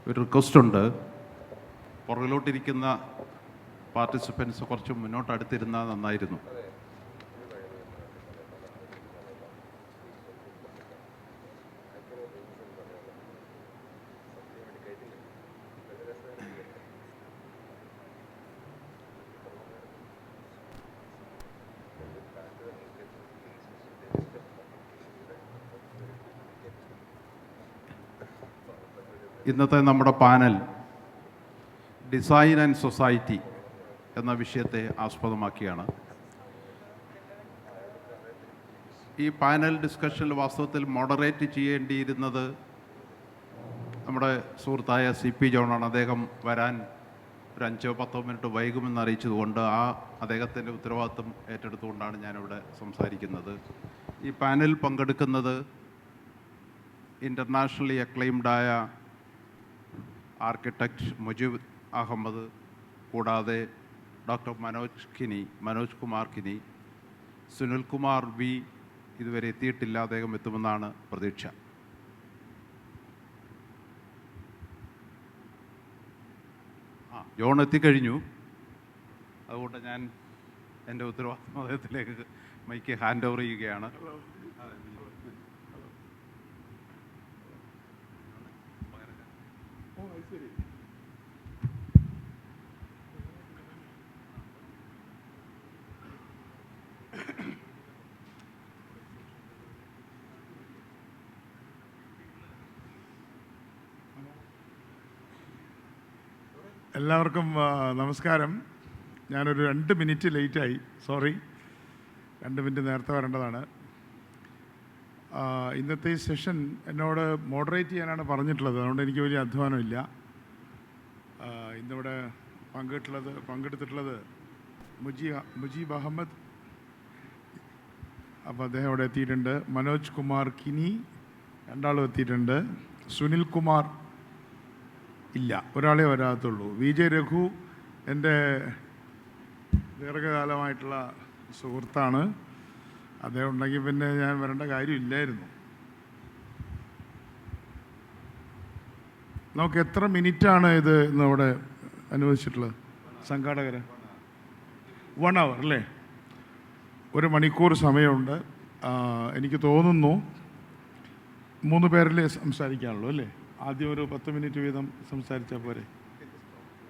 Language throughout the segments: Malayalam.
ഒരു റിക്വസ്റ്റ് ഉണ്ട്. പുറകിലോട്ടിരിക്കുന്ന പാർട്ടിസിപ്പൻസ് കുറച്ച് മുന്നോട്ട് അടുത്തിരുന്നാൽ നന്നായിരുന്നു. ഇന്നത്തെ നമ്മുടെ പാനൽ ഡിസൈൻ ആൻഡ് സൊസൈറ്റി എന്ന വിഷയത്തെ ആസ്പദമാക്കിയാണ്. ഈ പാനൽ ഡിസ്കഷനിൽ വാസ്തവത്തിൽ മോഡറേറ്റ് ചെയ്യേണ്ടിയിരുന്നത് നമ്മുടെ സുഹൃത്തായ CP ജോണാണ്. അദ്ദേഹം വരാൻ ഒരു 5-10 മിനിറ്റ് വൈകുമെന്ന് അറിയിച്ചതുകൊണ്ട് അദ്ദേഹത്തിൻ്റെ ഉത്തരവാദിത്വം ഏറ്റെടുത്തുകൊണ്ടാണ് ഞാനിവിടെ സംസാരിക്കുന്നത്. ഈ പാനൽ പങ്കെടുക്കുന്നത് ഇൻ്റർനാഷണലി അക്ലെയിംഡായ ആർക്കിടെക്റ്റ് മുജിബ് അഹമ്മദ്, കൂടാതെ ഡോക്ടർ മനോജ് കുമാർ കിനി, സുനിൽകുമാർ V ഇതുവരെ എത്തിയിട്ടില്ല. അദ്ദേഹം എത്തുമെന്നാണ് പ്രതീക്ഷ. ജോൺ എത്തിക്കഴിഞ്ഞു. അതുകൊണ്ട് ഞാൻ എൻ്റെ ഉത്തരവാദിത്വം അദ്ദേഹത്തിലേക്ക് മൈക്ക് ഹാൻഡ് ഓവർ ചെയ്യുകയാണ്. എല്ലാവർക്കും നമസ്കാരം. ഞാനൊരു 2 മിനിറ്റ് ലേറ്റായി, സോറി. 2 മിനിറ്റ് നേരത്തെ വരേണ്ടതാണ്. ഇന്നത്തെ ഈ സെഷൻ എന്നോട് മോഡറേറ്റ് ചെയ്യാനാണ് പറഞ്ഞിട്ടുള്ളത്. അതുകൊണ്ട് എനിക്ക് വലിയ അധ്വാനമില്ല. ഇന്നിവിടെ പങ്കെടുത്തിട്ടുള്ളത് മുജീബ് അഹമ്മദ്, അപ്പോൾ അദ്ദേഹം അവിടെ എത്തിയിട്ടുണ്ട്. മനോജ് കുമാർ കിനി, രണ്ടാളും എത്തിയിട്ടുണ്ട്. സുനിൽകുമാർ ഇല്ല, ഒരാളെ വരാത്തുള്ളൂ. VJ രഘു എൻ്റെ ദീർഘകാലമായിട്ടുള്ള സുഹൃത്താണ്. അദ്ദേഹം ഉണ്ടെങ്കിൽ പിന്നെ ഞാൻ വരേണ്ട കാര്യമില്ലായിരുന്നു. നമുക്ക് എത്ര മിനിറ്റാണ് ഇത് ഇന്നിവിടെ അനുവദിച്ചിട്ടുള്ളത് സംഘാടകർ? 1 hour അല്ലേ? 1 മണിക്കൂർ സമയമുണ്ട്. എനിക്ക് തോന്നുന്നു 3 പേരിലേ സംസാരിക്കാനുള്ളൂ അല്ലേ? ആദ്യം ഒരു 10 മിനിറ്റ് വീതം സംസാരിച്ചാൽ പോരെ?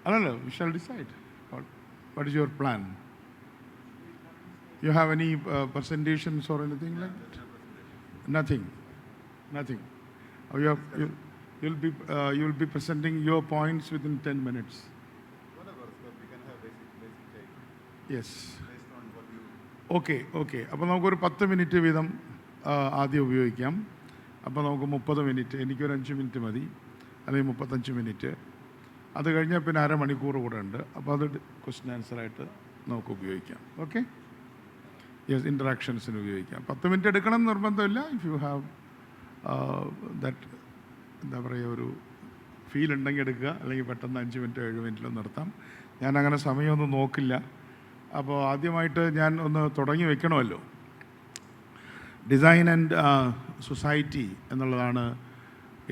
അല്ലല്ലോ, we shall decide. What is your plan? You have any presentations or anything like that? Nothing. You'll be presenting your points within 10 minutes. Whatever, so we can have basic take. Yes. Based on what you... Okay. അപ്പോൾ നമുക്കൊരു 10 മിനിറ്റ് വീതം ആദ്യം ഉപയോഗിക്കാം. അപ്പോൾ നമുക്ക് 30 മിനിറ്റ്, എനിക്കൊരു 5 മിനിറ്റ് മതി, അല്ലെങ്കിൽ 35 മിനിറ്റ്. അത് കഴിഞ്ഞാൽ പിന്നെ 1/2 മണിക്കൂർ കൂടെ ഉണ്ട്. അപ്പോൾ അത് ക്വസ്റ്റ്യൻ ആൻസറായിട്ട് നമുക്ക് ഉപയോഗിക്കാം. ഓക്കെ? യെസ്, ഇൻറ്ററാക്ഷൻസിന് ഉപയോഗിക്കാം. 10 മിനിറ്റ് എടുക്കണം എന്ന് നിർബന്ധമില്ല. ഇഫ് യു ഹാവ് ദാറ്റ്, എന്താ പറയുക, ഒരു ഫീൽ ഉണ്ടെങ്കിൽ എടുക്കുക, അല്ലെങ്കിൽ പെട്ടെന്ന് 5 മിനിറ്റ് 7 മിനിറ്റിലോ നിർത്താം. ഞാനങ്ങനെ സമയമൊന്നും നോക്കില്ല. അപ്പോൾ ആദ്യമായിട്ട് ഞാൻ ഒന്ന് തുടങ്ങി വെക്കണമല്ലോ. ഡിസൈൻ ആൻഡ് സൊസൈറ്റി എന്നുള്ളതാണ്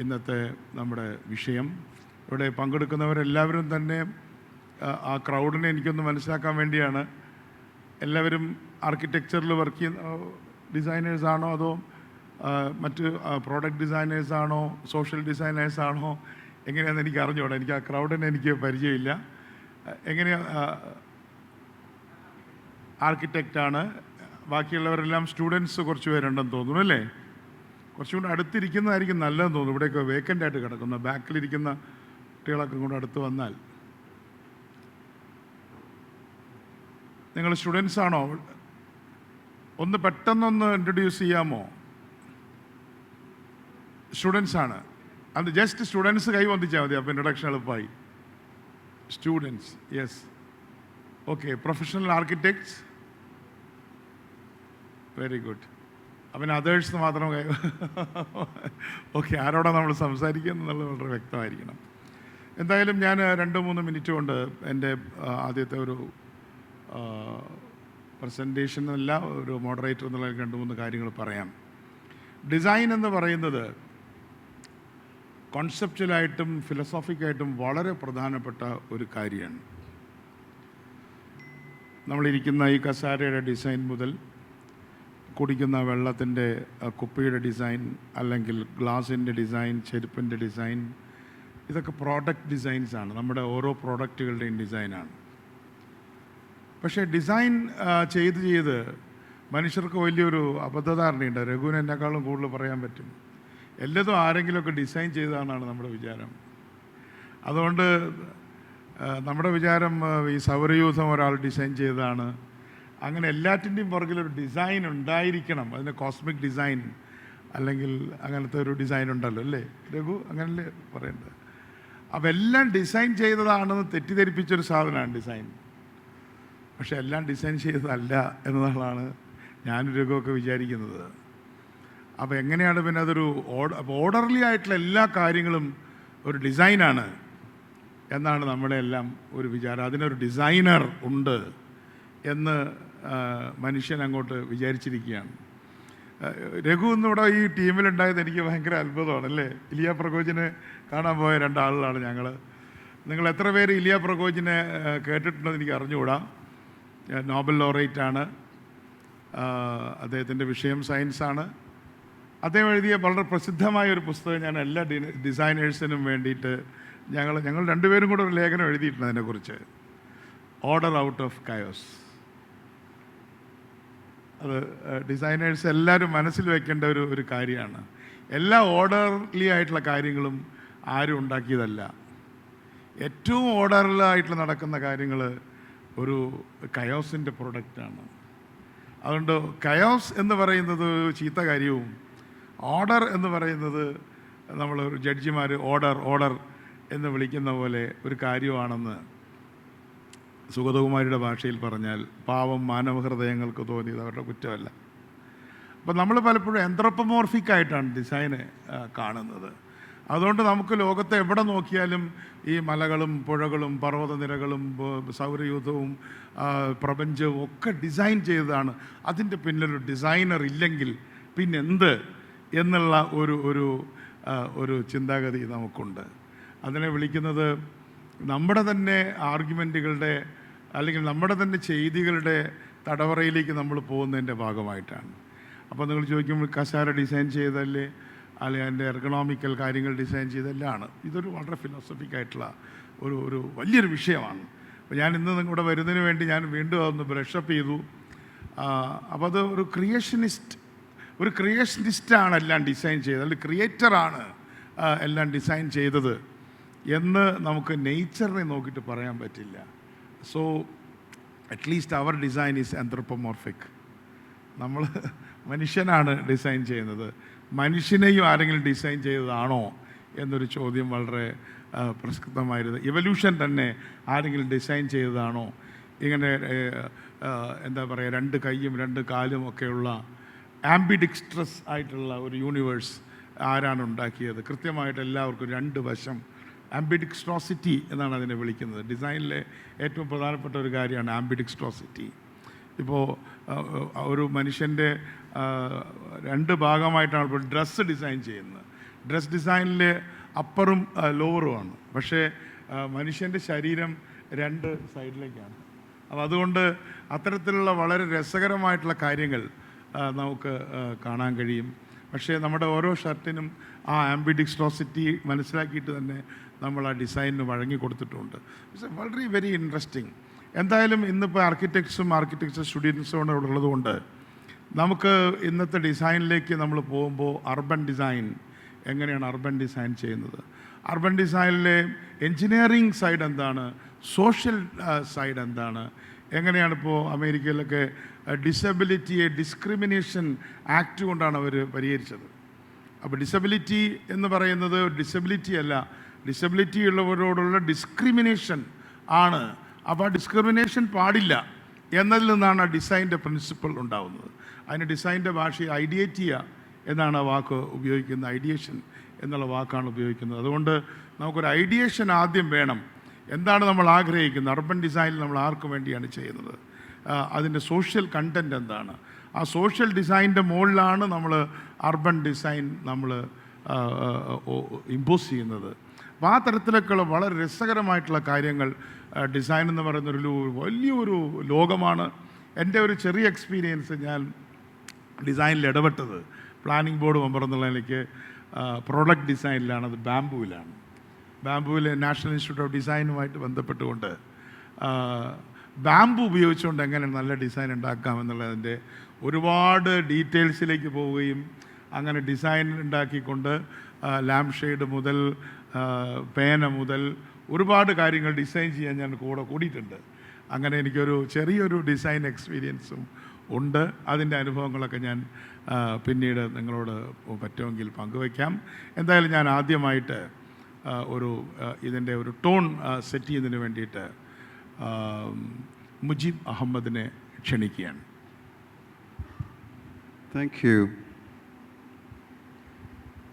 ഇന്നത്തെ നമ്മുടെ വിഷയം. ഇവിടെ പങ്കെടുക്കുന്നവരെല്ലാവരും തന്നെ ആ ക്രൗഡിനെ എനിക്കൊന്ന് മനസ്സിലാക്കാൻ വേണ്ടിയാണ്. എല്ലാവരും ആർക്കിടെക്ചറിൽ വർക്ക് ചെയ്യുന്ന ഡിസൈനേഴ്സാണോ, അതോ മറ്റ് പ്രോഡക്റ്റ് ഡിസൈനേഴ്സാണോ, സോഷ്യൽ ഡിസൈനേഴ്സാണോ, എങ്ങനെയാണെന്ന് എനിക്ക് അറിഞ്ഞുകൂടാ. എനിക്ക് ആ ക്രൗഡിനെ എനിക്ക് പരിചയമില്ല. ആർക്കിടെക്റ്റാണ്. ബാക്കിയുള്ളവരെല്ലാം സ്റ്റുഡൻസ് കുറച്ച് പേരുണ്ടെന്ന് തോന്നുന്നു അല്ലേ? കുറച്ചും കൂടെ അടുത്തിരിക്കുന്നതായിരിക്കും നല്ലതെന്ന് തോന്നുന്നു. ഇവിടെയൊക്കെ വേക്കൻ്റായിട്ട് കിടക്കുന്ന ബാക്കിലിരിക്കുന്ന കുട്ടികളൊക്കെ കൂടെ അടുത്ത് വന്നാൽ. നിങ്ങൾ സ്റ്റുഡൻസ് ആണോ? ഒന്ന് പെട്ടെന്നൊന്ന് ഇൻട്രൊഡ്യൂസ് ചെയ്യാമോ? സ്റ്റുഡൻസ് ആണ്. അത് ജസ്റ്റ് സ്റ്റുഡൻസ് കൈ വന്നിച്ചാൽ മതി, അപ്പോൾ ഇൻട്രൊഡക്ഷൻ എളുപ്പമായി. Students, yes. Okay. Professional architects, very good. അപ്പം അതേഴ്സ് മാത്രം ഓക്കെ. ആരോടാണ് നമ്മൾ സംസാരിക്കുക എന്നുള്ളത് വളരെ വ്യക്തമായിരിക്കണം. എന്തായാലും ഞാൻ 2-3 മിനിറ്റ് കൊണ്ട് എൻ്റെ ആദ്യത്തെ ഒരു പ്രസൻറ്റേഷൻ അല്ല, ഒരു മോഡറേറ്റർ എന്നുള്ള 2-3 കാര്യങ്ങൾ പറയാം. ഡിസൈൻ എന്ന് പറയുന്നത് കോൺസെപ്ച്വലായിട്ടും ഫിലോസോഫിക്കായിട്ടും വളരെ പ്രധാനപ്പെട്ട ഒരു കാര്യമാണ്. നമ്മളിരിക്കുന്ന ഈ കസാരയുടെ ഡിസൈൻ മുതൽ കുടിക്കുന്ന വെള്ളത്തിൻ്റെ കുപ്പിയുടെ ഡിസൈൻ, അല്ലെങ്കിൽ ഗ്ലാസിൻ്റെ ഡിസൈൻ, ചെരുപ്പിൻ്റെ ഡിസൈൻ, ഇതൊക്കെ പ്രോഡക്റ്റ് ഡിസൈൻസാണ്. നമ്മുടെ ഓരോ പ്രോഡക്റ്റുകളുടെയും ഡിസൈനാണ്. പക്ഷേ ഡിസൈൻ ചെയ്ത് മനുഷ്യർക്ക് വലിയൊരു അബദ്ധധാരണയുണ്ട്. രഘുവിന് എന്നെക്കാളും കൂടുതൽ പറയാൻ പറ്റും. എല്ലാതും ആരെങ്കിലുമൊക്കെ ഡിസൈൻ ചെയ്തതാണെന്നാണ് നമ്മുടെ വിചാരം. അതുകൊണ്ട് നമ്മുടെ വിചാരം ഈ സൗരയൂഥം ഒരാൾ ഡിസൈൻ ചെയ്തതാണ്. അങ്ങനെ എല്ലാറ്റിൻ്റെയും പുറകിലൊരു ഡിസൈൻ ഉണ്ടായിരിക്കണം. അതിന് കോസ്മിക് ഡിസൈൻ അല്ലെങ്കിൽ അങ്ങനത്തെ ഒരു ഡിസൈൻ ഉണ്ടല്ലോ, അല്ലേ രഘു? അങ്ങനല്ലേ പറയേണ്ടത്? അപ്പോൾ എല്ലാം ഡിസൈൻ ചെയ്തതാണെന്ന് തെറ്റിദ്ധരിപ്പിച്ചൊരു സാധനമാണ് ഡിസൈൻ. പക്ഷെ എല്ലാം ഡിസൈൻ ചെയ്തതല്ല എന്നതാണ് ഞാനും രഘുവൊക്കെ വിചാരിക്കുന്നത്. അപ്പോൾ എങ്ങനെയാണ് പിന്നെ അതൊരു ഓർഡർലി ആയിട്ടുള്ള എല്ലാ കാര്യങ്ങളും ഒരു ഡിസൈനാണ് എന്നാണ് നമ്മുടെ എല്ലാം ഒരു വിചാരം. അതിനൊരു ഡിസൈനർ ഉണ്ട് എന്ന് മനുഷ്യൻ അങ്ങോട്ട് വിചാരിച്ചിരിക്കുകയാണ്. രഘു എന്നിവിടെ ഈ ടീമിലുണ്ടായത് എനിക്ക് ഭയങ്കര അത്ഭുതമാണ്, അല്ലേ? ഇലിയ പ്രകോജിനെ കാണാൻ പോയ രണ്ടാളുകളാണ് ഞങ്ങൾ. നിങ്ങൾ എത്ര പേര് ഇലിയ പ്രകോജിനെ കേട്ടിട്ടുണ്ടെന്ന് എനിക്ക് അറിഞ്ഞുകൂടാ. നോബൽ ലോറേറ്റാണ്. അദ്ദേഹത്തിൻ്റെ വിഷയം സയൻസാണ്. അദ്ദേഹം എഴുതിയ വളരെ പ്രസിദ്ധമായ ഒരു പുസ്തകം ഞാൻ എല്ലാ ഡിസൈനേഴ്സിനും വേണ്ടിയിട്ട് ഞങ്ങൾ രണ്ടുപേരും കൂടെ ഒരു ലേഖനം എഴുതിയിട്ടുണ്ട് അതിനെക്കുറിച്ച്. Order out of chaos. അത് ഡിസൈനേഴ്സ് എല്ലാവരും മനസ്സിൽ വെക്കേണ്ട ഒരു കാര്യമാണ്. എല്ലാ ഓർഡർലി ആയിട്ടുള്ള കാര്യങ്ങളും ആരും ഉണ്ടാക്കിയതല്ല. ഏറ്റവും ഓർഡറിലായിട്ട് നടക്കുന്ന കാര്യങ്ങൾ ഒരു കയോസിൻ്റെ പ്രൊഡക്റ്റാണ്. അതുകൊണ്ട് കയോസ് എന്ന് പറയുന്നത് ചീത്ത കാര്യവും ഓർഡർ എന്ന് പറയുന്നത് നമ്മൾ ജഡ്ജിമാർ ഓർഡർ എന്ന് വിളിക്കുന്ന പോലെ ഒരു കാര്യമാണെന്ന് സുഗതകുമാരിയുടെ ഭാഷയിൽ പറഞ്ഞാൽ പാവം മാനവഹൃദയങ്ങൾക്ക് തോന്നിയത് അവരുടെ കുറ്റമല്ല. അപ്പം നമ്മൾ പലപ്പോഴും ആന്ത്രോപോമോർഫിക്കായിട്ടാണ് ഡിസൈനെ കാണുന്നത്. അതുകൊണ്ട് നമുക്ക് ലോകത്തെ എവിടെ നോക്കിയാലും ഈ മലകളും പുഴകളും പർവ്വതനിരകളും സൗരയൂഥവും പ്രപഞ്ചവും ഒക്കെ ഡിസൈൻ ചെയ്തതാണ്. അതിൻ്റെ പിന്നിലൊരു ഡിസൈനർ ഇല്ലെങ്കിൽ പിന്നെന്ത് എന്നുള്ള ഒരു ചിന്താഗതി നമുക്കുണ്ട്. അതിനെ വിളിക്കുന്നത് നമ്മുടെ തന്നെ ആർഗ്യുമെൻറ്റുകളുടെ അല്ലെങ്കിൽ നമ്മുടെ തന്നെ ചെയ്തികളുടെ തടവറയിലേക്ക് നമ്മൾ പോകുന്നതിൻ്റെ ഭാഗമായിട്ടാണ്. അപ്പോൾ നിങ്ങൾ ചോദിക്കുമ്പോൾ കസാര ഡിസൈൻ ചെയ്തല്ലേ, അല്ലെങ്കിൽ അതിൻ്റെ എർഗണോമിക്കൽ കാര്യങ്ങൾ ഡിസൈൻ ചെയ്തെല്ലാം. ഇതൊരു വളരെ ഫിലോസഫിക്കായിട്ടുള്ള ഒരു വലിയൊരു വിഷയമാണ്. അപ്പോൾ ഞാൻ ഇന്ന് നിങ്ങളുടെ വരുന്നതിന് വേണ്ടി ഞാൻ വീണ്ടും അതൊന്ന് ബ്രഷപ്പ് ചെയ്തു. അപ്പോൾ അത് ഒരു ക്രിയേഷനിസ്റ്റാണ് എല്ലാം ഡിസൈൻ ചെയ്തത്, അല്ലെങ്കിൽ ക്രിയേറ്ററാണ് എല്ലാം ഡിസൈൻ ചെയ്തത് എന്ന് നമുക്ക് നേച്ചറിനെ നോക്കിയിട്ട് പറയാൻ പറ്റില്ല. സോ അറ്റ്ലീസ്റ്റ് അവർ ഡിസൈൻ ഈസ് ആന്ത്രോപോമോർഫിക്. നമ്മൾ മനുഷ്യനാണ് ഡിസൈൻ ചെയ്യുന്നത്. മനുഷ്യനെയും ആരെങ്കിലും ഡിസൈൻ ചെയ്തതാണോ എന്നൊരു ചോദ്യം വളരെ പ്രസക്തമായിരുന്നു. ഇവല്യൂഷൻ തന്നെ ആരെങ്കിലും ഡിസൈൻ ചെയ്തതാണോ? ഇങ്ങനെ എന്താ പറയുക, 2 കൈയും 2 കാലും ഒക്കെയുള്ള ആംബിഡിക്സ്ട്രസ് ആയിട്ടുള്ള ഒരു യൂണിവേഴ്സ് ആരാണ് ഉണ്ടാക്കിയത്? കൃത്യമായിട്ട് എല്ലാവർക്കും 2 വശം, ആംബിഡിക്സ്ട്രോസിറ്റി എന്നാണ് അതിനെ വിളിക്കുന്നത്. ഡിസൈനിലെ ഏറ്റവും പ്രധാനപ്പെട്ട ഒരു കാര്യമാണ് ആംബിഡിക്സ്ട്രോസിറ്റി. ഇപ്പോൾ ഒരു മനുഷ്യൻ്റെ 2 ഭാഗമായിട്ടാണ് ഇപ്പോൾ ഡ്രസ്സ് ഡിസൈൻ ചെയ്യുന്നത്. ഡ്രസ് ഡിസൈനിൽ അപ്പറും ലോവറുമാണ്. പക്ഷേ മനുഷ്യൻ്റെ ശരീരം 2 സൈഡിലേക്കാണ്. അപ്പോൾ അതുകൊണ്ട് അത്തരത്തിലുള്ള വളരെ രസകരമായിട്ടുള്ള കാര്യങ്ങൾ നമുക്ക് കാണാൻ കഴിയും. പക്ഷേ നമ്മുടെ ഓരോ ഷർട്ടിനും ആ ആംബിഡിക്സ്ട്രോസിറ്റി മനസ്സിലാക്കിയിട്ട് തന്നെ നമ്മൾ ആ ഡിസൈനിന് വഴങ്ങി കൊടുത്തിട്ടുണ്ട്. ഇറ്റ്സ് വളരെ വെരി ഇൻട്രസ്റ്റിംഗ്. എന്തായാലും ഇന്നിപ്പോൾ ആർക്കിടെക്ചർ സ്റ്റുഡൻസും ഇവിടെ ഉള്ളതുകൊണ്ട് നമുക്ക് ഇന്നത്തെ ഡിസൈനിലേക്ക് നമ്മൾ പോകുമ്പോൾ അർബൻ ഡിസൈൻ എങ്ങനെയാണ് അർബൻ ഡിസൈൻ ചെയ്യുന്നത്, അർബൻ ഡിസൈനിലെ എൻജിനീയറിംഗ് സൈഡ് എന്താണ്, സോഷ്യൽ സൈഡ് എന്താണ്, എങ്ങനെയാണിപ്പോൾ അമേരിക്കയിലൊക്കെ ഡിസബിലിറ്റിയെ ഡിസ്ക്രിമിനേഷൻ ആക്ട് കൊണ്ടാണ് അവർ പരിഹരിച്ചത്. അപ്പോൾ ഡിസബിലിറ്റി എന്ന് പറയുന്നത് ഡിസബിലിറ്റി അല്ല, ഡിസബിലിറ്റി ഉള്ളവരോടുള്ള ഡിസ്ക്രിമിനേഷൻ ആണ്. അപ്പോൾ ആ ഡിസ്ക്രിമിനേഷൻ പാടില്ല എന്നതിൽ നിന്നാണ് ആ ഡിസൈൻ്റെ പ്രിൻസിപ്പിൾ ഉണ്ടാകുന്നത്. അതിന് ഡിസൈൻ്റെ ഭാഷ ഐഡിയേറ്റിയ എന്നാണ് ആ വാക്ക് ഉപയോഗിക്കുന്നത്. ഐഡിയേഷൻ എന്നുള്ള വാക്കാണ് ഉപയോഗിക്കുന്നത്. അതുകൊണ്ട് നമുക്കൊരു ഐഡിയേഷൻ ആദ്യം വേണം. എന്താണ് നമ്മൾ ആഗ്രഹിക്കുന്നത്? അർബൻ ഡിസൈനിൽ നമ്മൾ ആർക്ക് വേണ്ടിയാണ് ചെയ്യുന്നത്? അതിൻ്റെ സോഷ്യൽ കണ്ടൻറ്റ് എന്താണ്? ആ സോഷ്യൽ ഡിസൈനിൻ്റെ മുകളിലാണ് നമ്മൾ അർബൻ ഡിസൈൻ നമ്മൾ ഇമ്പോസ് ചെയ്യുന്നത്. അപ്പോൾ ആ തരത്തിലൊക്കെയുള്ള വളരെ രസകരമായിട്ടുള്ള കാര്യങ്ങൾ, ഡിസൈൻ എന്ന് പറയുന്നൊരു വലിയൊരു ലോകമാണ്. എൻ്റെ ഒരു ചെറിയ എക്സ്പീരിയൻസ്, ഞാൻ ഡിസൈനിൽ ഇടപെട്ടത് പ്ലാനിംഗ് ബോർഡ് മെമ്പർ എന്നുള്ള എനിക്ക് പ്രോഡക്റ്റ് ഡിസൈനിലാണ്, അത് ബാംബുവിലെ നാഷണൽ ഇൻസ്റ്റിറ്റ്യൂട്ട് ഓഫ് ഡിസൈനുമായിട്ട് ബന്ധപ്പെട്ടുകൊണ്ട് ബാംബു ഉപയോഗിച്ചുകൊണ്ട് എങ്ങനെ നല്ല ഡിസൈൻ ഉണ്ടാക്കാം എന്നുള്ളതിൻ്റെ ഒരുപാട് ഡീറ്റെയിൽസിലേക്ക് പോവുകയും അങ്ങനെ ഡിസൈൻ ഉണ്ടാക്കിക്കൊണ്ട് ലാംപ് ഷെയ്ഡ് മുതൽ പേന മുതൽ ഒരുപാട് കാര്യങ്ങൾ ഡിസൈൻ ചെയ്യാൻ ഞാൻ കൂടിയിട്ടുണ്ട്. അങ്ങനെ എനിക്കൊരു ചെറിയൊരു ഡിസൈൻ എക്സ്പീരിയൻസും ഉണ്ട്. അതിൻ്റെ അനുഭവങ്ങളൊക്കെ ഞാൻ പിന്നീട് നിങ്ങളോട് പറ്റുമെങ്കിൽ പങ്കുവയ്ക്കാം. എന്തായാലും ഞാൻ ആദ്യമായിട്ട് ഇതിൻ്റെ ഒരു ടോൺ സെറ്റ് ചെയ്യുന്നതിന് വേണ്ടിയിട്ട് മുജീബ് അഹമ്മദിനെ ക്ഷണിക്കുകയാണ്. Thank you.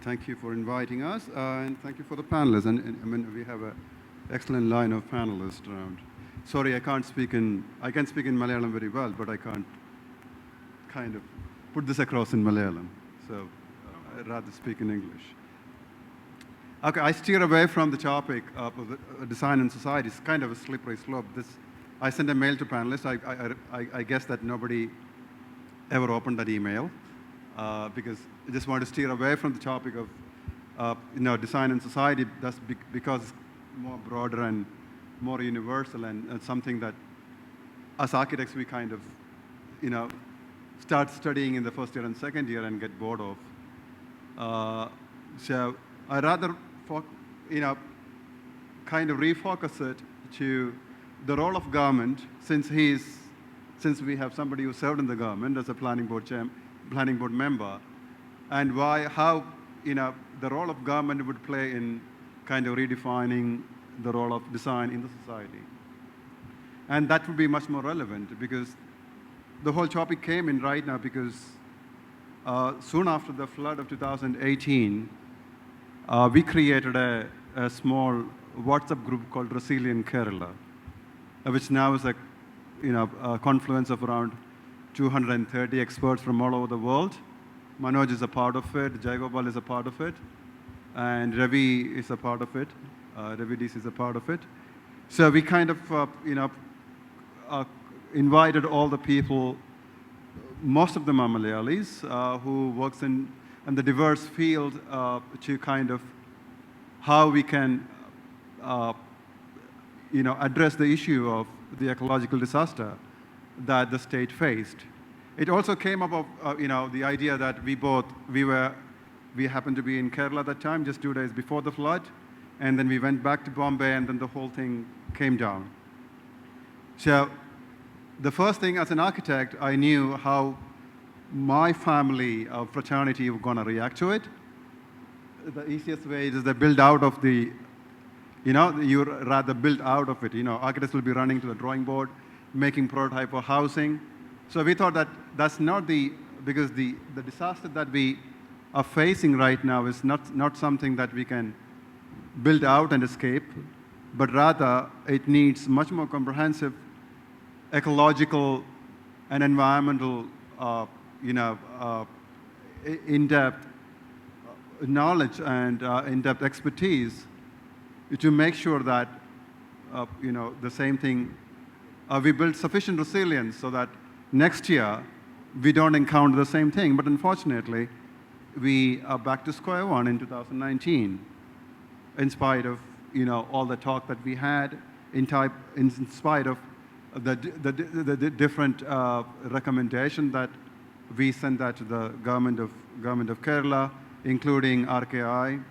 Thank you for inviting us, and thank you for the panelists. And I mean, we have an excellent line of panelists around. Sorry, I can speak in Malayalam very well, but I can't kind of put this across in Malayalam. So I'd rather speak in English. Okay, I steer away from the topic of the design and society. It's kind of a slippery slope. I sent a mail to panelists. I guess that nobody ever opened that email because I just want to steer away from the topic of design and society. That's because it's more broader and more universal and something that as architects we kind of start studying in the first year and second year and get bored of. So I rather kind of refocus it to the role of government, since we have somebody who served in the government as a planning board member, and how the role of government would play in kind of redefining the role of design in the society. And that would be much more relevant because the whole topic came in right now because soon after the flood of 2018, we created a small WhatsApp group called Resilient Kerala, which now is a confluence of around 230 experts from all over the world. Manoj is a part of it, Jayagopal is a part of it, and Ravi is a part of it. Ravi DC is a part of it. So we kind of, invited all the people, most of them are Malayalis, who works in the diverse field to kind of how we can, address the issue of the ecological disaster that the state faced. It also came up of, the idea that we happened to be in Kerala at that time, just 2 days before the flood, and then we went back to Bombay, and then the whole thing came down. So the first thing, as an architect, I knew how my family of fraternity were going to react to it. The easiest way is they build out of the, you rather build out of it. Architects will be running to the drawing board, making prototype for housing. So we thought that that's not because the disaster that we are facing right now is not something that we can build out and escape, but rather it needs much more comprehensive ecological and environmental, in-depth knowledge and in-depth expertise to make sure that, the same thing, we build sufficient resilience so that next year we don't encounter the same thing. But unfortunately, we are back to square one in 2019, in spite of, all the talk that we had, in spite of the different recommendation that we sent that to the government of Kerala, including RKI.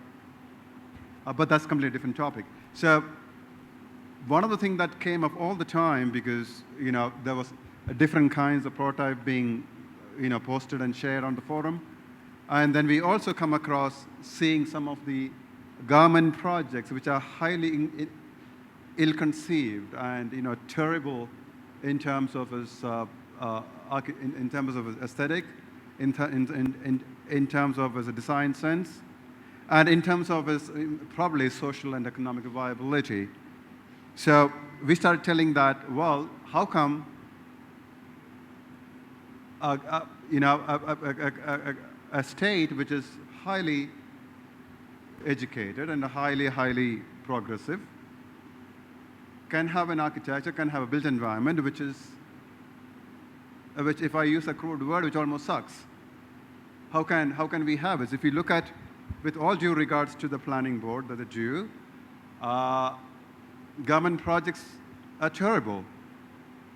But that's a completely different topic. So one of the things that came up all the time, because there was different kinds of prototype being posted and shared on the forum, and then we also come across seeing some of the government projects which are highly ill-conceived and terrible in terms of its in terms of its aesthetic, in terms of its design sense, and in terms of its probably social and economic viability. So we started telling that, well, how come a state which is highly educated and highly, highly progressive can have an architecture, can have a built environment, which if I use a crude word, which almost sucks. How can we have it? If you look at, with all due regards to the planning board, that the Jew, government projects are terrible.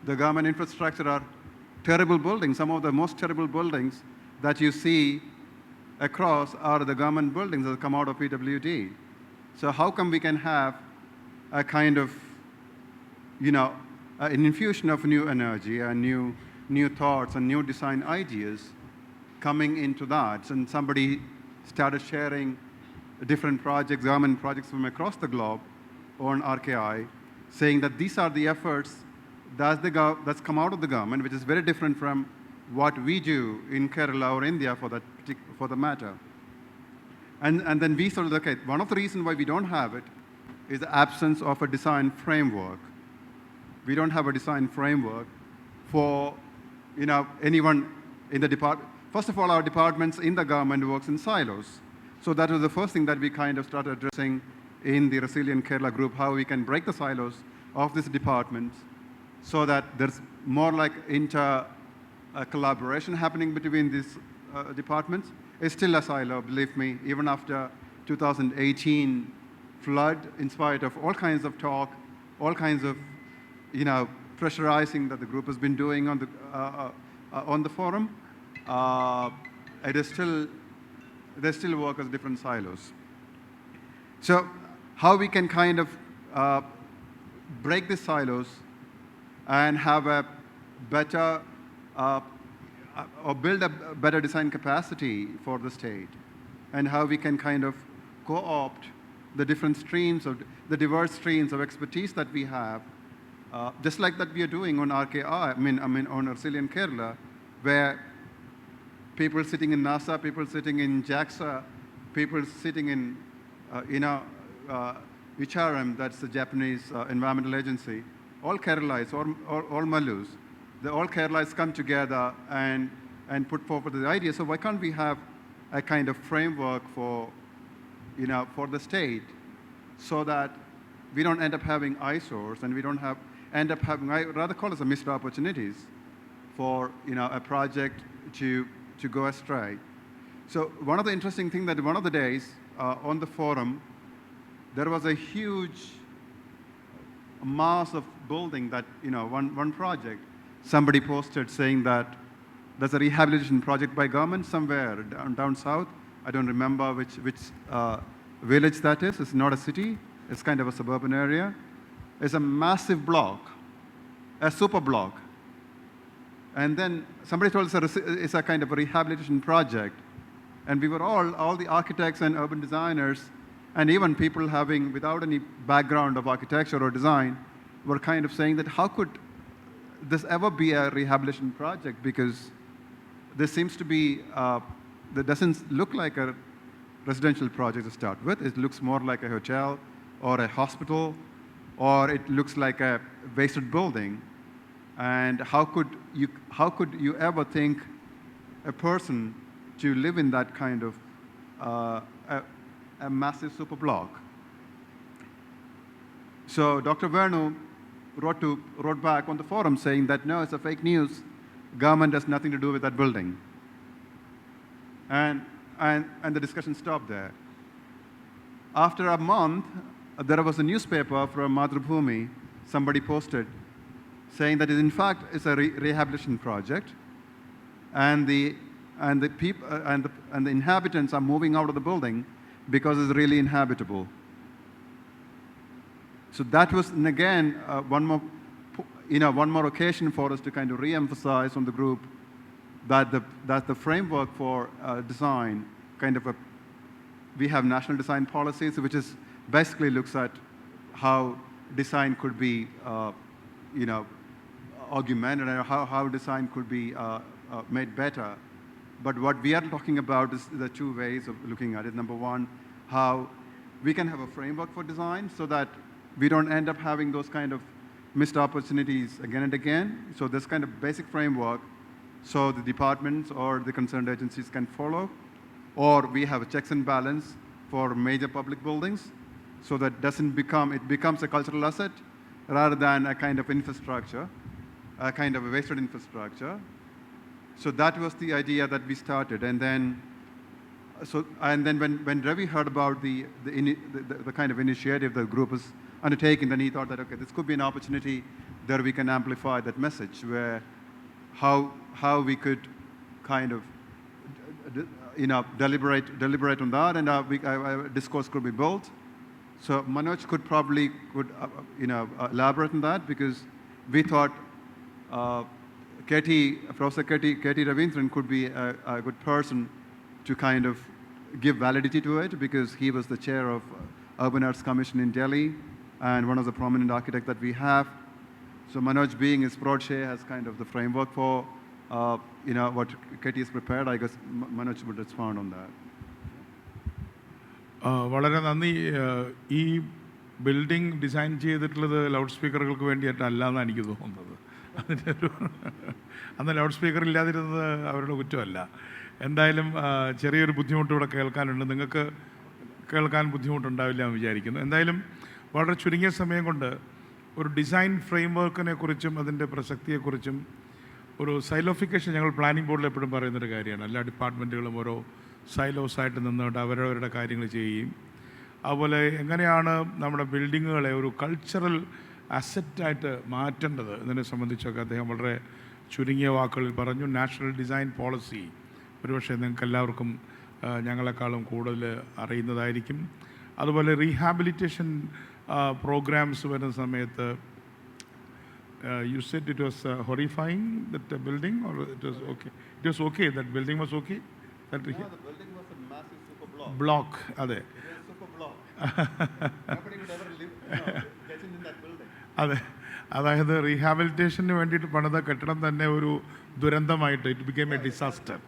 The government infrastructure are terrible buildings. Some of the most terrible buildings that you see across are the government buildings that come out of PWD. So how come we can have a kind of, an infusion of new energy and new thoughts and new design ideas coming into that? And somebody started sharing different projects, government projects from across the globe on RKI, saying that these are the efforts that's come out of the government, which is very different from what we do in Kerala or India for the matter. And then we sort of look at, one of the reasons why we don't have it is the absence of a design framework. We don't have a design framework for anyone in the department. First of all, our departments in the government works in silos. So that was the first thing that we kind of started addressing in the Resilient Kerala group, how we can break the silos of these departments so that there's more like collaboration happening between these departments. It's still a silo, believe me, even after 2018 flood, in spite of all kinds of talk, all kinds of pressurizing that the group has been doing on the forum. They still work as different silos. So how we can kind of break these silos and have a better or build a better design capacity for the state, and how we can kind of co-opt the different streams of the diverse streams of expertise that we have, just like that we are doing on RKI, I mean on Resilient Kerala, where people sitting in NASA, people sitting in JAXA, people sitting in HRM, that's the Japanese environmental agency, all Keralites, all Malus, all Keralites come together and put forward the idea. So why can't we have a kind of framework for the state, so that we don't end up having eyesores and we don't end up having, I rather call it a missed opportunities for a project to go astray. So one of the interesting things that one of the days on the forum, there was a huge mass of building that, one project, somebody posted saying that there's a rehabilitation project by government somewhere down south. I don't remember which village that is. It's not a city. It's kind of a suburban area. It's a massive block, a super block. And then somebody told us it's a kind of a rehabilitation project. And we were all the architects and urban designers, and even people without any background of architecture or design, were kind of saying that how could this ever be a rehabilitation project? Because this seems to be, that doesn't look like a residential project to start with. It looks more like a hotel or a hospital, or it looks like a wasted building. And how could you ever think a person to live in that kind of a massive super block? So Dr. Venu wrote back on the forum saying that no, it's a fake news. Government has nothing to do with that building. And the discussion stopped there. After a month, there was a newspaper from Madhubhumi, somebody posted, saying that in fact it's a rehabilitation project, and the people and the inhabitants are moving out of the building because it's really inhabitable. So that was, and again, one more occasion for us to kind of re-emphasize on the group that the framework for design, we have national design policies, which is basically looks at how design could be, augmented, and how design could be made better. But what we are talking about is the two ways of looking at it. Number one, how we can have a framework for design so that we don't end up having those kind of missed opportunities again and again. So this kind of basic framework, so the departments or the concerned agencies can follow, or we have a checks and balance for major public buildings, so that it becomes a cultural asset rather than a kind of infrastructure, a kind of a wasted infrastructure. So that was the idea that we started. And then when Ravi heard about the kind of initiative the group is undertaking, then he thought that, okay, this could be an opportunity that we can amplify that message, where how we could kind of deliberate on that, and a discourse could be built. So Manoj could elaborate on that, because we thought Professor K.T. Ravindran could be a good person to kind of give validity to it, because he was the chair of Urban Arts Commission in Delhi and one of the prominent architects that we have. So Manoj, being his protege, has kind of the framework for what K.T. has prepared. I guess Manoj would respond on that. വളരെ നന്ദി. ഈ ബിൽഡിംഗ് ഡിസൈൻ ചെയ്തിട്ടുള്ളത് ലൗഡ് സ്പീക്കറുകൾക്ക് വേണ്ടിയിട്ടല്ല എന്നാണ് എനിക്ക് തോന്നുന്നത്. അന്ന് ലൗഡ് സ്പീക്കർ ഇല്ലാതിരുന്നത് അവരുടെ കുറ്റമല്ല. എന്തായാലും ചെറിയൊരു ബുദ്ധിമുട്ട് ഇവിടെ കേൾക്കാനുണ്ട്. നിങ്ങൾക്ക് കേൾക്കാൻ ബുദ്ധിമുട്ടുണ്ടാവില്ല എന്ന് വിചാരിക്കുന്നു. എന്തായാലും വളരെ ചുരുങ്ങിയ സമയം കൊണ്ട് ഒരു ഡിസൈൻ ഫ്രെയിംവർക്കിനെ കുറിച്ചും അതിൻ്റെ പ്രസക്തിയെക്കുറിച്ചും ഒരു സൈലോഫിക്കേഷൻ ഞങ്ങൾ പ്ലാനിംഗ് ബോർഡിൽ എപ്പോഴും പറയുന്നൊരു കാര്യമാണ്. എല്ലാ ഡിപ്പാർട്ട്മെൻറ്റുകളും ഓരോ സൈലോസായിട്ട് നിന്നുകൊണ്ട് അവരവരുടെ കാര്യങ്ങൾ ചെയ്യുകയും അതുപോലെ എങ്ങനെയാണ് നമ്മുടെ ബിൽഡിങ്ങുകളെ ഒരു കൾച്ചറൽ അസറ്റായിട്ട് മാറ്റേണ്ടത് എന്നതിനെ സംബന്ധിച്ചൊക്കെ അദ്ദേഹം വളരെ ചുരുങ്ങിയ വാക്കുകളിൽ പറഞ്ഞു. നാഷണൽ ഡിസൈൻ പോളിസി ഒരുപക്ഷെ നിങ്ങൾക്ക് എല്ലാവർക്കും ഞങ്ങളെക്കാളും കൂടുതൽ അറിയുന്നതായിരിക്കും. അതുപോലെ റീഹാബിലിറ്റേഷൻ പ്രോഗ്രാംസ് വരുന്ന സമയത്ത് you said it was horrifying, that building, or it was okay? It was okay, that building was okay? The building was a massive super block. അതെ, super block. Nobody would ever live, get in that building. അതെ, അതായത് റീഹാബിലിറ്റേഷന് വേണ്ടിയിട്ട് പണിത കെട്ടിടം തന്നെ ഒരു ദുരന്തമായിട്ട് it became a disaster.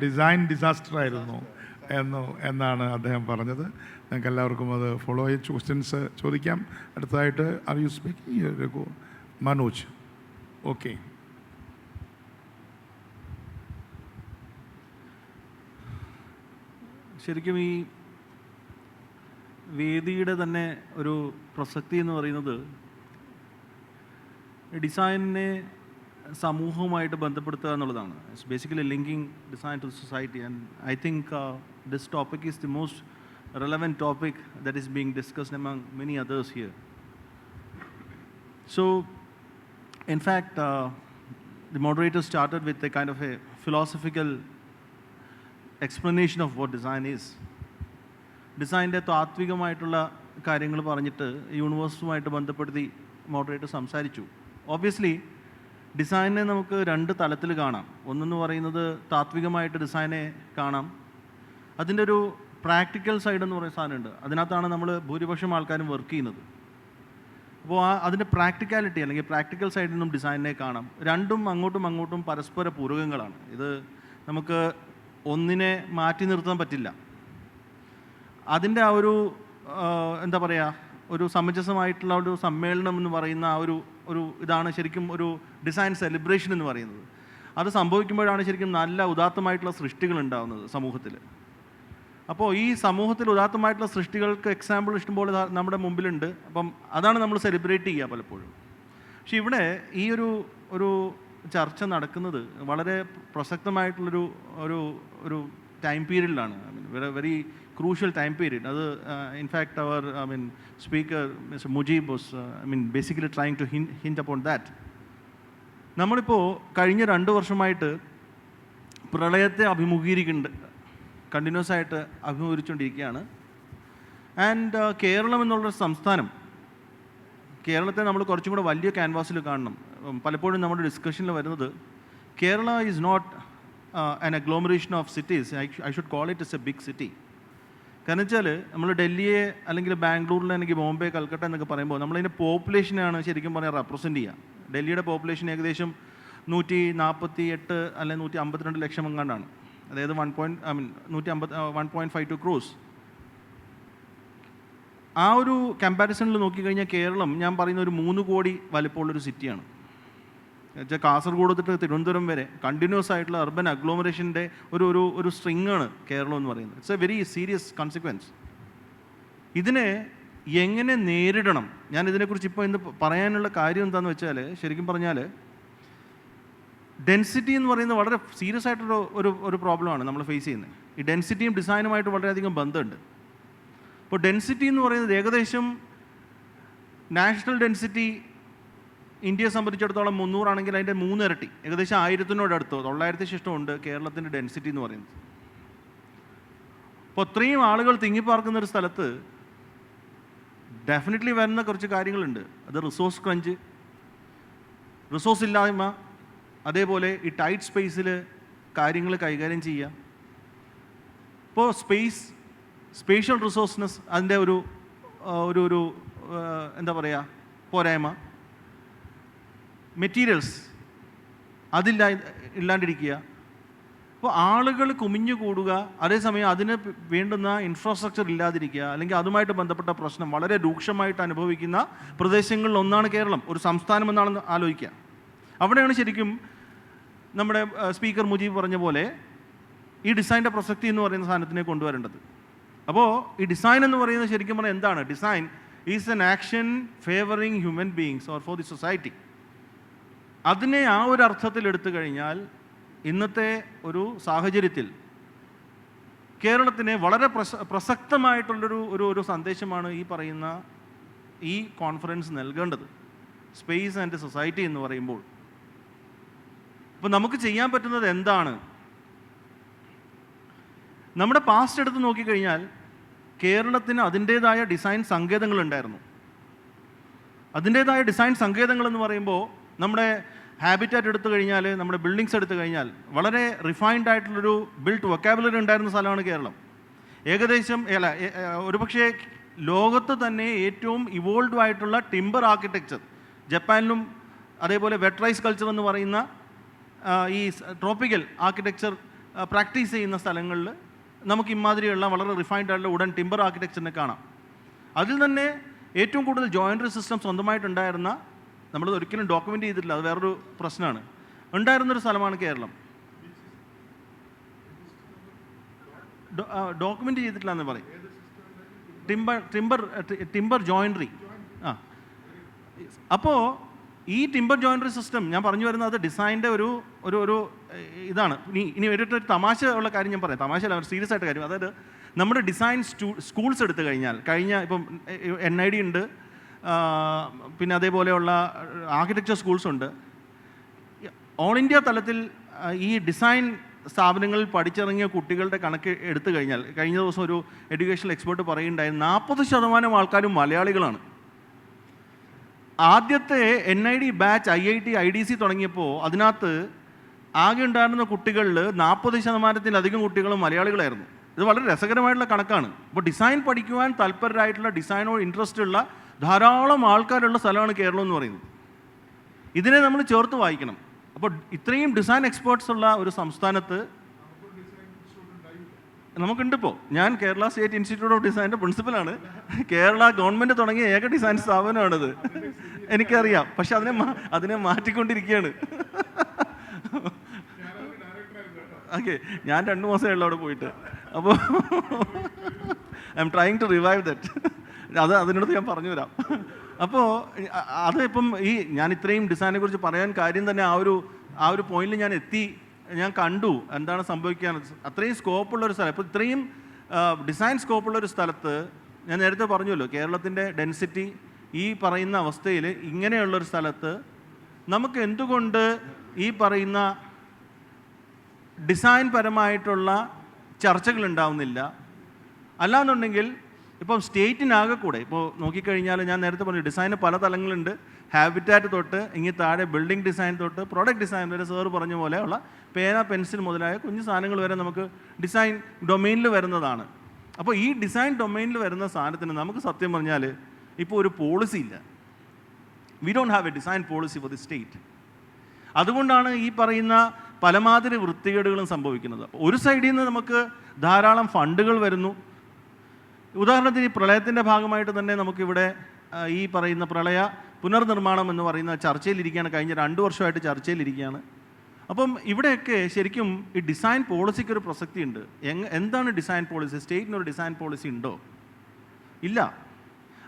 Design disaster ആയിരുന്നു എന്നാണ് അദ്ദേഹം പറഞ്ഞത്. ഞങ്ങൾക്ക് എല്ലാവർക്കും അത് ഫോളോ ചെയ്ത് ക്വസ്റ്റ്യൻസ് ചോദിക്കാം. അടുത്തതായിട്ട് are you speaking Raghu? Manoj. Okay. ശരിക്കും ഈ വേദിയുടെ തന്നെ ഒരു പ്രസക്തി എന്ന് പറയുന്നത് ഡിസൈനിനെ സമൂഹവുമായിട്ട് ബന്ധപ്പെടുത്തുക എന്നുള്ളതാണ്. It's basically linking design to society, and I think this topic is the most relevant topic that is being discussed among many others here. So, in fact, the moderator started with a kind of a philosophical explanation of what design is. ഡിസൈൻ്റെ താത്വികമായിട്ടുള്ള കാര്യങ്ങൾ പറഞ്ഞിട്ട് യൂണിവേഴ്സുമായിട്ട് ബന്ധപ്പെടുത്തി മോഡറേറ്റർ സംസാരിച്ചു. ഓബ്വിയസ്ലി ഡിസൈനെ നമുക്ക് രണ്ട് തലത്തിൽ കാണാം. ഒന്നെന്ന് പറയുന്നത് താത്വികമായിട്ട് ഡിസൈനെ കാണാം. അതിൻ്റെ ഒരു പ്രാക്ടിക്കൽ സൈഡ് എന്ന് പറയുന്ന സാധനമുണ്ട്. അതിനകത്താണ് നമ്മൾ ഭൂരിപക്ഷം ആൾക്കാരും വർക്ക് ചെയ്യുന്നത്. അപ്പോൾ അതിൻ്റെ പ്രാക്ടിക്കാലിറ്റി അല്ലെങ്കിൽ പ്രാക്ടിക്കൽ സൈഡിൽ നിന്നും ഡിസൈനിനെ കാണാം. രണ്ടും അങ്ങോട്ടും പരസ്പര പൂരകങ്ങളാണ്. ഇത് നമുക്ക് ഒന്നിനെ മാറ്റി നിർത്താൻ പറ്റില്ല. അതിൻ്റെ ആ ഒരു എന്താ പറയുക, ഒരു സമഞ്ജസമായിട്ടുള്ള ഒരു സമ്മേളനം എന്ന് പറയുന്ന ആ ഒരു ഇതാണ് ശരിക്കും ഒരു ഡിസൈൻ സെലിബ്രേഷൻ എന്ന് പറയുന്നത്. അത് സംഭവിക്കുമ്പോഴാണ് ശരിക്കും നല്ല ഉദാത്തമായിട്ടുള്ള സൃഷ്ടികൾ ഉണ്ടാകുന്നത് സമൂഹത്തിൽ. അപ്പോൾ ഈ സമൂഹത്തിൽ ഉദാത്തമായിട്ടുള്ള സൃഷ്ടികൾക്ക് എക്സാമ്പിൾ ഇഷ്ടംപോലെ നമ്മുടെ മുമ്പിലുണ്ട്. അപ്പം അതാണ് നമ്മൾ സെലിബ്രേറ്റ് ചെയ്യുക പലപ്പോഴും. പക്ഷെ ഇവിടെ ഈ ഒരു ചർച്ച നടക്കുന്നത് വളരെ പ്രസക്തമായിട്ടുള്ളൊരു ഒരു ടൈം പീരീഡിലാണ്. I mean very crucial time period. അത് ഇൻഫാക്ട് അവർ speaker mister Mujeeb was basically trying to hint upon that. നമ്മളിപ്പോൾ കഴിഞ്ഞ 2 വർഷമായിട്ട് പ്രളയത്തെ കണ്ടിന്യൂസ് ആയിട്ട് അഭിമുഖീകരിച്ചുകൊണ്ടിരിക്കുകയാണ്. ആൻഡ് കേരളം എന്നുള്ളൊരു സംസ്ഥാനം, കേരളത്തെ നമ്മൾ കുറച്ചും കൂടെ വലിയ ക്യാൻവാസിൽ കാണണം. പലപ്പോഴും നമ്മുടെ ഡിസ്കഷനിൽ വരുന്നത് Kerala is not an agglomeration of cities. I should call it is a big city. കാരണം വെച്ചാൽ നമ്മൾ ഡൽഹിയെ അല്ലെങ്കിൽ ബാംഗ്ലൂരിൽ അല്ലെങ്കിൽ ബോംബെ, കൽക്കട്ട എന്നൊക്കെ പറയുമ്പോൾ നമ്മളതിൻ്റെ പോപ്പുലേഷനാണ് ശരിക്കും പറഞ്ഞാൽ റെപ്രസെൻറ്റ് ചെയ്യുക. ഡൽഹിയുടെ പോപ്പുലേഷൻ ഏകദേശം 148 അല്ലെങ്കിൽ 152 ലക്ഷം എങ്ങാണ്ടാണ്. അതായത് 1.52 ക്രോസ്. ആ ഒരു കമ്പാരിസണിൽ നോക്കിക്കഴിഞ്ഞാൽ കേരളം ഞാൻ പറയുന്ന ഒരു 3 കോടി വലിപ്പമുള്ളൊരു സിറ്റിയാണ്. കാസർഗോഡ് തൊട്ട് തിരുവനന്തപുരം വരെ കണ്ടിന്യൂസ് ആയിട്ടുള്ള അർബൻ അഗ്ലോമറേഷൻ്റെ ഒരു സ്ട്രിങ്ങാണ് കേരളം എന്ന് പറയുന്നത്. It's A very serious consequence. ഇതിനെ എങ്ങനെ നേരിടണം, ഞാൻ ഇതിനെക്കുറിച്ച് ഇപ്പോൾ ഇന്ന് പറയാനുള്ള കാര്യം എന്താണെന്ന് വെച്ചാൽ, ശരിക്കും പറഞ്ഞാൽ ഡെൻസിറ്റി എന്ന് പറയുന്നത് വളരെ സീരിയസ് ആയിട്ടുള്ള ഒരു പ്രോബ്ലമാണ് നമ്മൾ ഫേസ് ചെയ്യുന്നത്. ഈ ഡെൻസിറ്റിയും ഡിസൈനുമായിട്ട് വളരെയധികം ബന്ധമുണ്ട്. ഇപ്പോൾ ഡെൻസിറ്റി എന്ന് പറയുന്നത് ഏകദേശം നാഷണൽ ഡെൻസിറ്റി ഇന്ത്യയെ സംബന്ധിച്ചിടത്തോളം 300 ആണെങ്കിൽ അതിൻ്റെ 3 ഇരട്ടി, ഏകദേശം 1000-നോടടുത്തോ 900 ശിഷ്ടമുണ്ട് കേരളത്തിൻ്റെ ഡെൻസിറ്റി എന്ന് പറയുന്നത്. അപ്പോൾ അത്രയും ആളുകൾ തിങ്ങിപ്പാർക്കുന്ന ഒരു സ്ഥലത്ത് ഡെഫിനറ്റ്ലി വരുന്ന കുറച്ച് കാര്യങ്ങളുണ്ട്. അത് റിസോഴ്സ് ക്രഞ്ച്, റിസോഴ്സ് ഇല്ലായ്മ, അതേപോലെ ഈ ടൈറ്റ് സ്പേസിൽ കാര്യങ്ങൾ കൈകാര്യം ചെയ്യുക. ഇപ്പോൾ സ്പേഷ്യൽ റിസോഴ്സ്നെസ് അതിൻ്റെ ഒരു എന്താ പറയുക പോരായ്മ. മെറ്റീരിയൽസ് ഇല്ലാണ്ടിരിക്കുക. അപ്പോൾ ആളുകൾ കുമിഞ്ഞു കൂടുക, അതേസമയം അതിന് വേണ്ടുന്ന ഇൻഫ്രാസ്ട്രക്ചർ ഇല്ലാതിരിക്കുക, അല്ലെങ്കിൽ അതുമായിട്ട് ബന്ധപ്പെട്ട പ്രശ്നം വളരെ രൂക്ഷമായിട്ട് അനുഭവിക്കുന്ന പ്രദേശങ്ങളിൽ ഒന്നാണ് കേരളം, ഒരു സംസ്ഥാനം എന്നാണെന്ന് ആലോചിക്കുക. അവിടെയാണ് ശരിക്കും നമ്മുടെ സ്പീക്കർ മുജീബ് പറഞ്ഞ പോലെ ഈ ഡിസൈൻ്റെ പ്രസക്തി എന്ന് പറയുന്ന സാധനത്തിനെ കൊണ്ടുവരേണ്ടത്. അപ്പോൾ ഈ ഡിസൈൻ എന്ന് പറയുന്നത് ശരിക്കും പറഞ്ഞാൽ എന്താണ്? Design is N action favouring human beings or for the society. അതിനെ ആ ഒരു അർത്ഥത്തിൽ എടുത്തു കഴിഞ്ഞാൽ ഇന്നത്തെ ഒരു സാഹചര്യത്തിൽ കേരളത്തിന് വളരെ പ്രസക്തമായിട്ടുള്ളൊരു സന്ദേശമാണ് ഈ പറയുന്ന ഈ കോൺഫറൻസ് നൽകേണ്ടത്. സ്പേസ് ആൻഡ് സൊസൈറ്റി എന്ന് പറയുമ്പോൾ അപ്പോൾ നമുക്ക് ചെയ്യാൻ പറ്റുന്നത് എന്താണ്? നമ്മുടെ പാസ്റ്റ് എടുത്ത് നോക്കിക്കഴിഞ്ഞാൽ കേരളത്തിന് അതിൻ്റേതായ ഡിസൈൻ സങ്കേതങ്ങളുണ്ടായിരുന്നു. അതിൻ്റേതായ ഡിസൈൻ സങ്കേതങ്ങൾ എന്ന് പറയുമ്പോൾ നമ്മുടെ ഹാബിറ്റാറ്റ് എടുത്തു കഴിഞ്ഞാൽ, നമ്മുടെ ബിൽഡിങ്സ് എടുത്തു കഴിഞ്ഞാൽ വളരെ റിഫൈൻഡ് ആയിട്ടുള്ളൊരു ബിൽറ്റ് വൊക്കാബുലറി ഉണ്ടായിരുന്ന സ്ഥലമാണ് കേരളം. ഏകദേശം ഒരുപക്ഷെ ലോകത്ത് തന്നെ ഏറ്റവും ഇവോൾവ് ആയിട്ടുള്ള ടിമ്പർ ആർക്കിടെക്ചർ ജപ്പാനിലും, അതേപോലെ വെട്രൈസ് കൾച്ചർ എന്ന് പറയുന്ന ഈ ട്രോപ്പിക്കൽ ആർക്കിടെക്ചർ പ്രാക്ടീസ് ചെയ്യുന്ന സ്ഥലങ്ങളിൽ നമുക്ക് ഇമാതിരിയുള്ള വളരെ റിഫൈൻഡ് ആയിട്ടുള്ള ഉടൻ ടിമ്പർ ആർക്കിടെക്ചറിനെ കാണാം. അതിൽ തന്നെ ഏറ്റവും കൂടുതൽ ജോയിൻ്ററി സിസ്റ്റം സ്വന്തമായിട്ടുണ്ടായിരുന്ന, നമ്മളത് ഒരിക്കലും ഡോക്യുമെൻ്റ് ചെയ്തിട്ടില്ല, അത് വേറൊരു പ്രശ്നമാണ്, ഉണ്ടായിരുന്നൊരു സ്ഥലമാണ് കേരളം. ഡോക്യുമെൻ്റ് ചെയ്തിട്ടില്ല എന്ന് പറയും. ടിമ്പർ ജോയിൻ്ററി. അപ്പോൾ ഈ ടിമ്പർ ജോയിൻ്ററി സിസ്റ്റം ഞാൻ പറഞ്ഞു വരുന്നത് അത് ഡിസൈൻ്റെ ഒരു ഇതാണ്. ഇനി ഒരു തമാശ ഉള്ള കാര്യം ഞാൻ പറയാം. തമാശ അല്ല, സീരിയസ് ആയിട്ട് കാര്യം. അതായത് നമ്മുടെ ഡിസൈൻ സ്കൂൾസ് എടുത്തു കഴിഞ്ഞാൽ, ഇപ്പം NID ഉണ്ട്, പിന്നെ അതേപോലെയുള്ള ആർക്കിടെക്ചർ സ്കൂൾസ് ഉണ്ട്. ഓൾ ഇന്ത്യ തലത്തിൽ ഈ ഡിസൈൻ സ്ഥാപനങ്ങളിൽ പഠിച്ചിറങ്ങിയ കുട്ടികളുടെ കണക്ക് എടുത്തു കഴിഞ്ഞാൽ, കഴിഞ്ഞ ദിവസം ഒരു എഡ്യൂക്കേഷണൽ എക്സ്പേർട്ട് പറയുന്നുണ്ടായിരുന്നു 40% ആൾക്കാരും മലയാളികളാണ്. ആദ്യത്തെ NID ബാച്ച് IIT IDC തുടങ്ങിയപ്പോൾ അതിനകത്ത് ആകെ ഉണ്ടായിരുന്ന കുട്ടികളിൽ 40%-ലധികം കുട്ടികളും മലയാളികളായിരുന്നു. ഇത് വളരെ രസകരമായിട്ടുള്ള കണക്കാണ്. അപ്പോൾ ഡിസൈൻ പഠിക്കുവാൻ താല്പര്യരായിട്ടുള്ള, ഡിസൈനോട് ഇൻട്രസ്റ്റ് ഉള്ള ധാരാളം ആൾക്കാരുള്ള സ്ഥലമാണ് കേരളം എന്ന് പറയുന്നത്. ഇതിനെ നമ്മൾ ചേർത്ത് വായിക്കണം. അപ്പോൾ ഇത്രയും ഡിസൈൻ എക്സ്പേർട്സ് ഉള്ള ഒരു സംസ്ഥാനത്ത് നമുക്കുണ്ട്. ഇപ്പോൾ ഞാൻ കേരള സ്റ്റേറ്റ് ഇൻസ്റ്റിറ്റ്യൂട്ട് ഓഫ് ഡിസൈൻ്റെ പ്രിൻസിപ്പലാണ്. കേരള ഗവൺമെൻറ് തുടങ്ങിയ ഏക ഡിസൈൻ സ്ഥാപനമാണിത്, എനിക്കറിയാം. പക്ഷെ അതിനെ മാറ്റിക്കൊണ്ടിരിക്കുകയാണ്. ഓക്കെ, ഞാൻ 2 മാസമേ ഉള്ളൂ അവിടെ പോയിട്ട്. അപ്പോൾ I am trying to revive that. അതിനടുത്ത് ഞാൻ പറഞ്ഞു തരാം. അപ്പോൾ അത് ഇപ്പം ഞാൻ ഇത്രയും ഡിസൈനെ കുറിച്ച് പറയാൻ കാര്യം തന്നെ ആ ഒരു പോയിന്റിൽ ഞാൻ കണ്ടു എന്താണ് സംഭവിക്കാൻ. അത്രയും സ്കോപ്പുള്ളൊരു സ്ഥലം, ഇപ്പോൾ ഇത്രയും ഡിസൈൻ സ്കോപ്പുള്ളൊരു സ്ഥലത്ത്, ഞാൻ നേരത്തെ പറഞ്ഞല്ലോ കേരളത്തിൻ്റെ ഡെൻസിറ്റി ഈ പറയുന്ന അവസ്ഥയിൽ, ഇങ്ങനെയുള്ളൊരു സ്ഥലത്ത് നമുക്ക് എന്തുകൊണ്ട് ഈ പറയുന്ന ഡിസൈൻ പരമായിട്ടുള്ള ചർച്ചകൾ ഉണ്ടാവുന്നില്ല? അല്ലാന്നുണ്ടെങ്കിൽ ഇപ്പം സ്റ്റേറ്റിനാകെ കൂടെ ഇപ്പോൾ നോക്കിക്കഴിഞ്ഞാൽ, ഞാൻ നേരത്തെ പറഞ്ഞു ഡിസൈന് പല തലങ്ങളുണ്ട്. ഹാബിറ്റാറ്റ് തൊട്ട് ഇങ്ങനെ താഴെ ബിൽഡിംഗ് ഡിസൈൻ തൊട്ട് പ്രോഡക്റ്റ് ഡിസൈൻ വരെ, സാറ് പറഞ്ഞ പോലെയുള്ള പേന, പെൻസിൽ മുതലായ കുഞ്ഞു സാധനങ്ങൾ വരെ നമുക്ക് ഡിസൈൻ ഡൊമെയിനിൽ വരുന്നതാണ്. അപ്പോൾ ഈ ഡിസൈൻ ഡൊമെയിനിൽ വരുന്ന സാധനത്തിന് നമുക്ക് സത്യം പറഞ്ഞാൽ ഇപ്പോൾ ഒരു പോളിസി ഇല്ല. We don't have A design policy for the state. അതുകൊണ്ടാണ് ഈ പറയുന്ന പലമാതിരി വൃത്തികേടുകളും സംഭവിക്കുന്നത്. ഒരു സൈഡിൽ നിന്ന് നമുക്ക് ധാരാളം ഫണ്ടുകൾ വരുന്നു. ഉദാഹരണത്തിന് ഈ പ്രളയത്തിൻ്റെ ഭാഗമായിട്ട് തന്നെ നമുക്കിവിടെ ഈ പറയുന്ന പ്രളയ പുനർനിർമ്മാണം എന്ന് പറയുന്ന ചർച്ചയിലിരിക്കുകയാണ്, കഴിഞ്ഞ 2 വർഷമായിട്ട് ചർച്ചയിലിരിക്കുകയാണ്. അപ്പം ഇവിടെയൊക്കെ ശരിക്കും ഈ ഡിസൈൻ പോളിസിക്ക് ഒരു പ്രസക്തിയുണ്ട്. എന്താണ് ഡിസൈൻ പോളിസി? സ്റ്റേറ്റിനൊരു ഡിസൈൻ പോളിസി ഉണ്ടോ? ഇല്ല.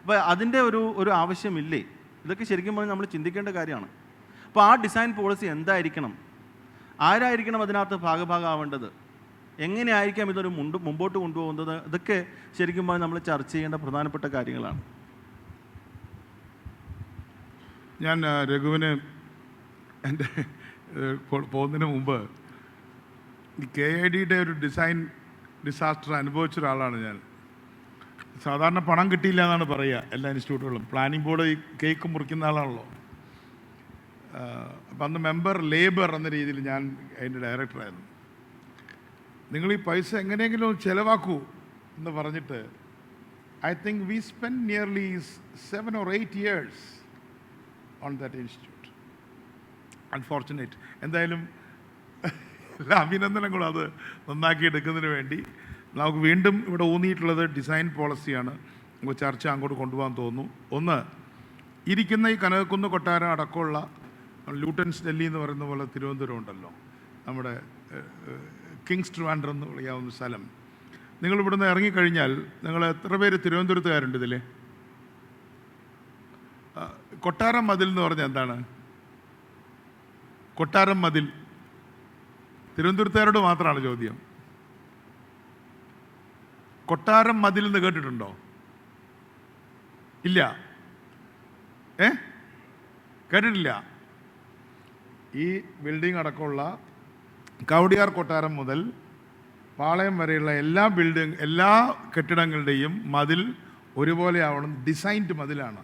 അപ്പോൾ അതിൻ്റെ ഒരു ആവശ്യമില്ലേ? ഇതൊക്കെ ശരിക്കും പറഞ്ഞാൽ നമ്മൾ ചിന്തിക്കേണ്ട കാര്യമാണ്. അപ്പോൾ ആ ഡിസൈൻ പോളിസി എന്തായിരിക്കണം? ആരായിരിക്കണം അതിനകത്ത് ഭാഗഭാഗമാവേണ്ടത്? എങ്ങനെയായിരിക്കാം ഇതൊരു മുമ്പോട്ട് കൊണ്ടുപോകുന്നത്? ഇതൊക്കെ ശരിക്കും പറഞ്ഞാൽ നമ്മൾ ചർച്ച ചെയ്യേണ്ട പ്രധാനപ്പെട്ട കാര്യങ്ങളാണ്. ഞാൻ രഘുവിന് എൻ്റെ പോകുന്നതിന് മുമ്പ് ഈ KIDയുടെ ഒരു ഡിസൈൻ ഡിസാസ്റ്റർ അനുഭവിച്ച ഒരാളാണ് ഞാൻ. സാധാരണ പണം കിട്ടിയില്ല എന്നാണ് പറയുക എല്ലാ ഇൻസ്റ്റിറ്റ്യൂട്ടുകളും. പ്ലാനിംഗ് ബോർഡ് ഈ കേക്ക് മുറിക്കുന്ന ആളാണല്ലോ. അപ്പം അന്ന് മെമ്പർ ലേബർ എന്ന രീതിയിൽ ഞാൻ അതിൻ്റെ ഡയറക്ടറായിരുന്നു. നിങ്ങൾ ഈ പൈസ എങ്ങനെയെങ്കിലും ചിലവാക്കൂ എന്ന് പറഞ്ഞിട്ട് I think we spend nearly 7 or 8 years on that institute. Unfortunate. എന്തായാലും എല്ലാ അഭിനന്ദനങ്ങളും അത് നന്നാക്കി എടുക്കുന്നതിന് വേണ്ടി. നമുക്ക് വീണ്ടും ഇവിടെ ഊന്നിയിട്ടുള്ളത് ഡിസൈൻ പോളിസിയാണ്. നമുക്ക് ചർച്ച അങ്ങോട്ട് കൊണ്ടുപോകാൻ തോന്നുന്നു. ഒന്ന്, ഇരിക്കുന്ന ഈ കനകക്കുന്ന് കൊട്ടാരം അടക്കമുള്ള ലൂട്ടൻസ് ഡൽഹി എന്ന് പറയുന്ന പോലെ തിരുവനന്തപുരം ഉണ്ടല്ലോ, നമ്മുടെ കിങ്സ് ട്രിവാൻഡ്രം എന്ന് വിളിക്കാവുന്ന സ്ഥലം. നിങ്ങൾ ഇവിടുന്ന് ഇറങ്ങിക്കഴിഞ്ഞാൽ നിങ്ങൾ എത്ര പേര് തിരുവനന്തപുരത്തുകാരുണ്ട് ഇതിൽ? കൊട്ടാരം മതിൽ എന്ന് പറഞ്ഞാൽ എന്താണ്? കൊട്ടാരം മതിൽ തിരുവനന്തപുരത്തുകാരോട് മാത്രമാണ് ചോദ്യം. കൊട്ടാരം മതിൽ എന്ന് കേട്ടിട്ടുണ്ടോ? ഇല്ല. കേട്ടിട്ടില്ല? ഈ ബിൽഡിംഗ് അടക്കമുള്ള കവടിയാർ കൊട്ടാരം മുതൽ പാളയം വരെയുള്ള എല്ലാ കെട്ടിടങ്ങളുടെയും മതിൽ ഒരുപോലെ ആവണം. ഡിസൈൻഡ് മതിലാണ്.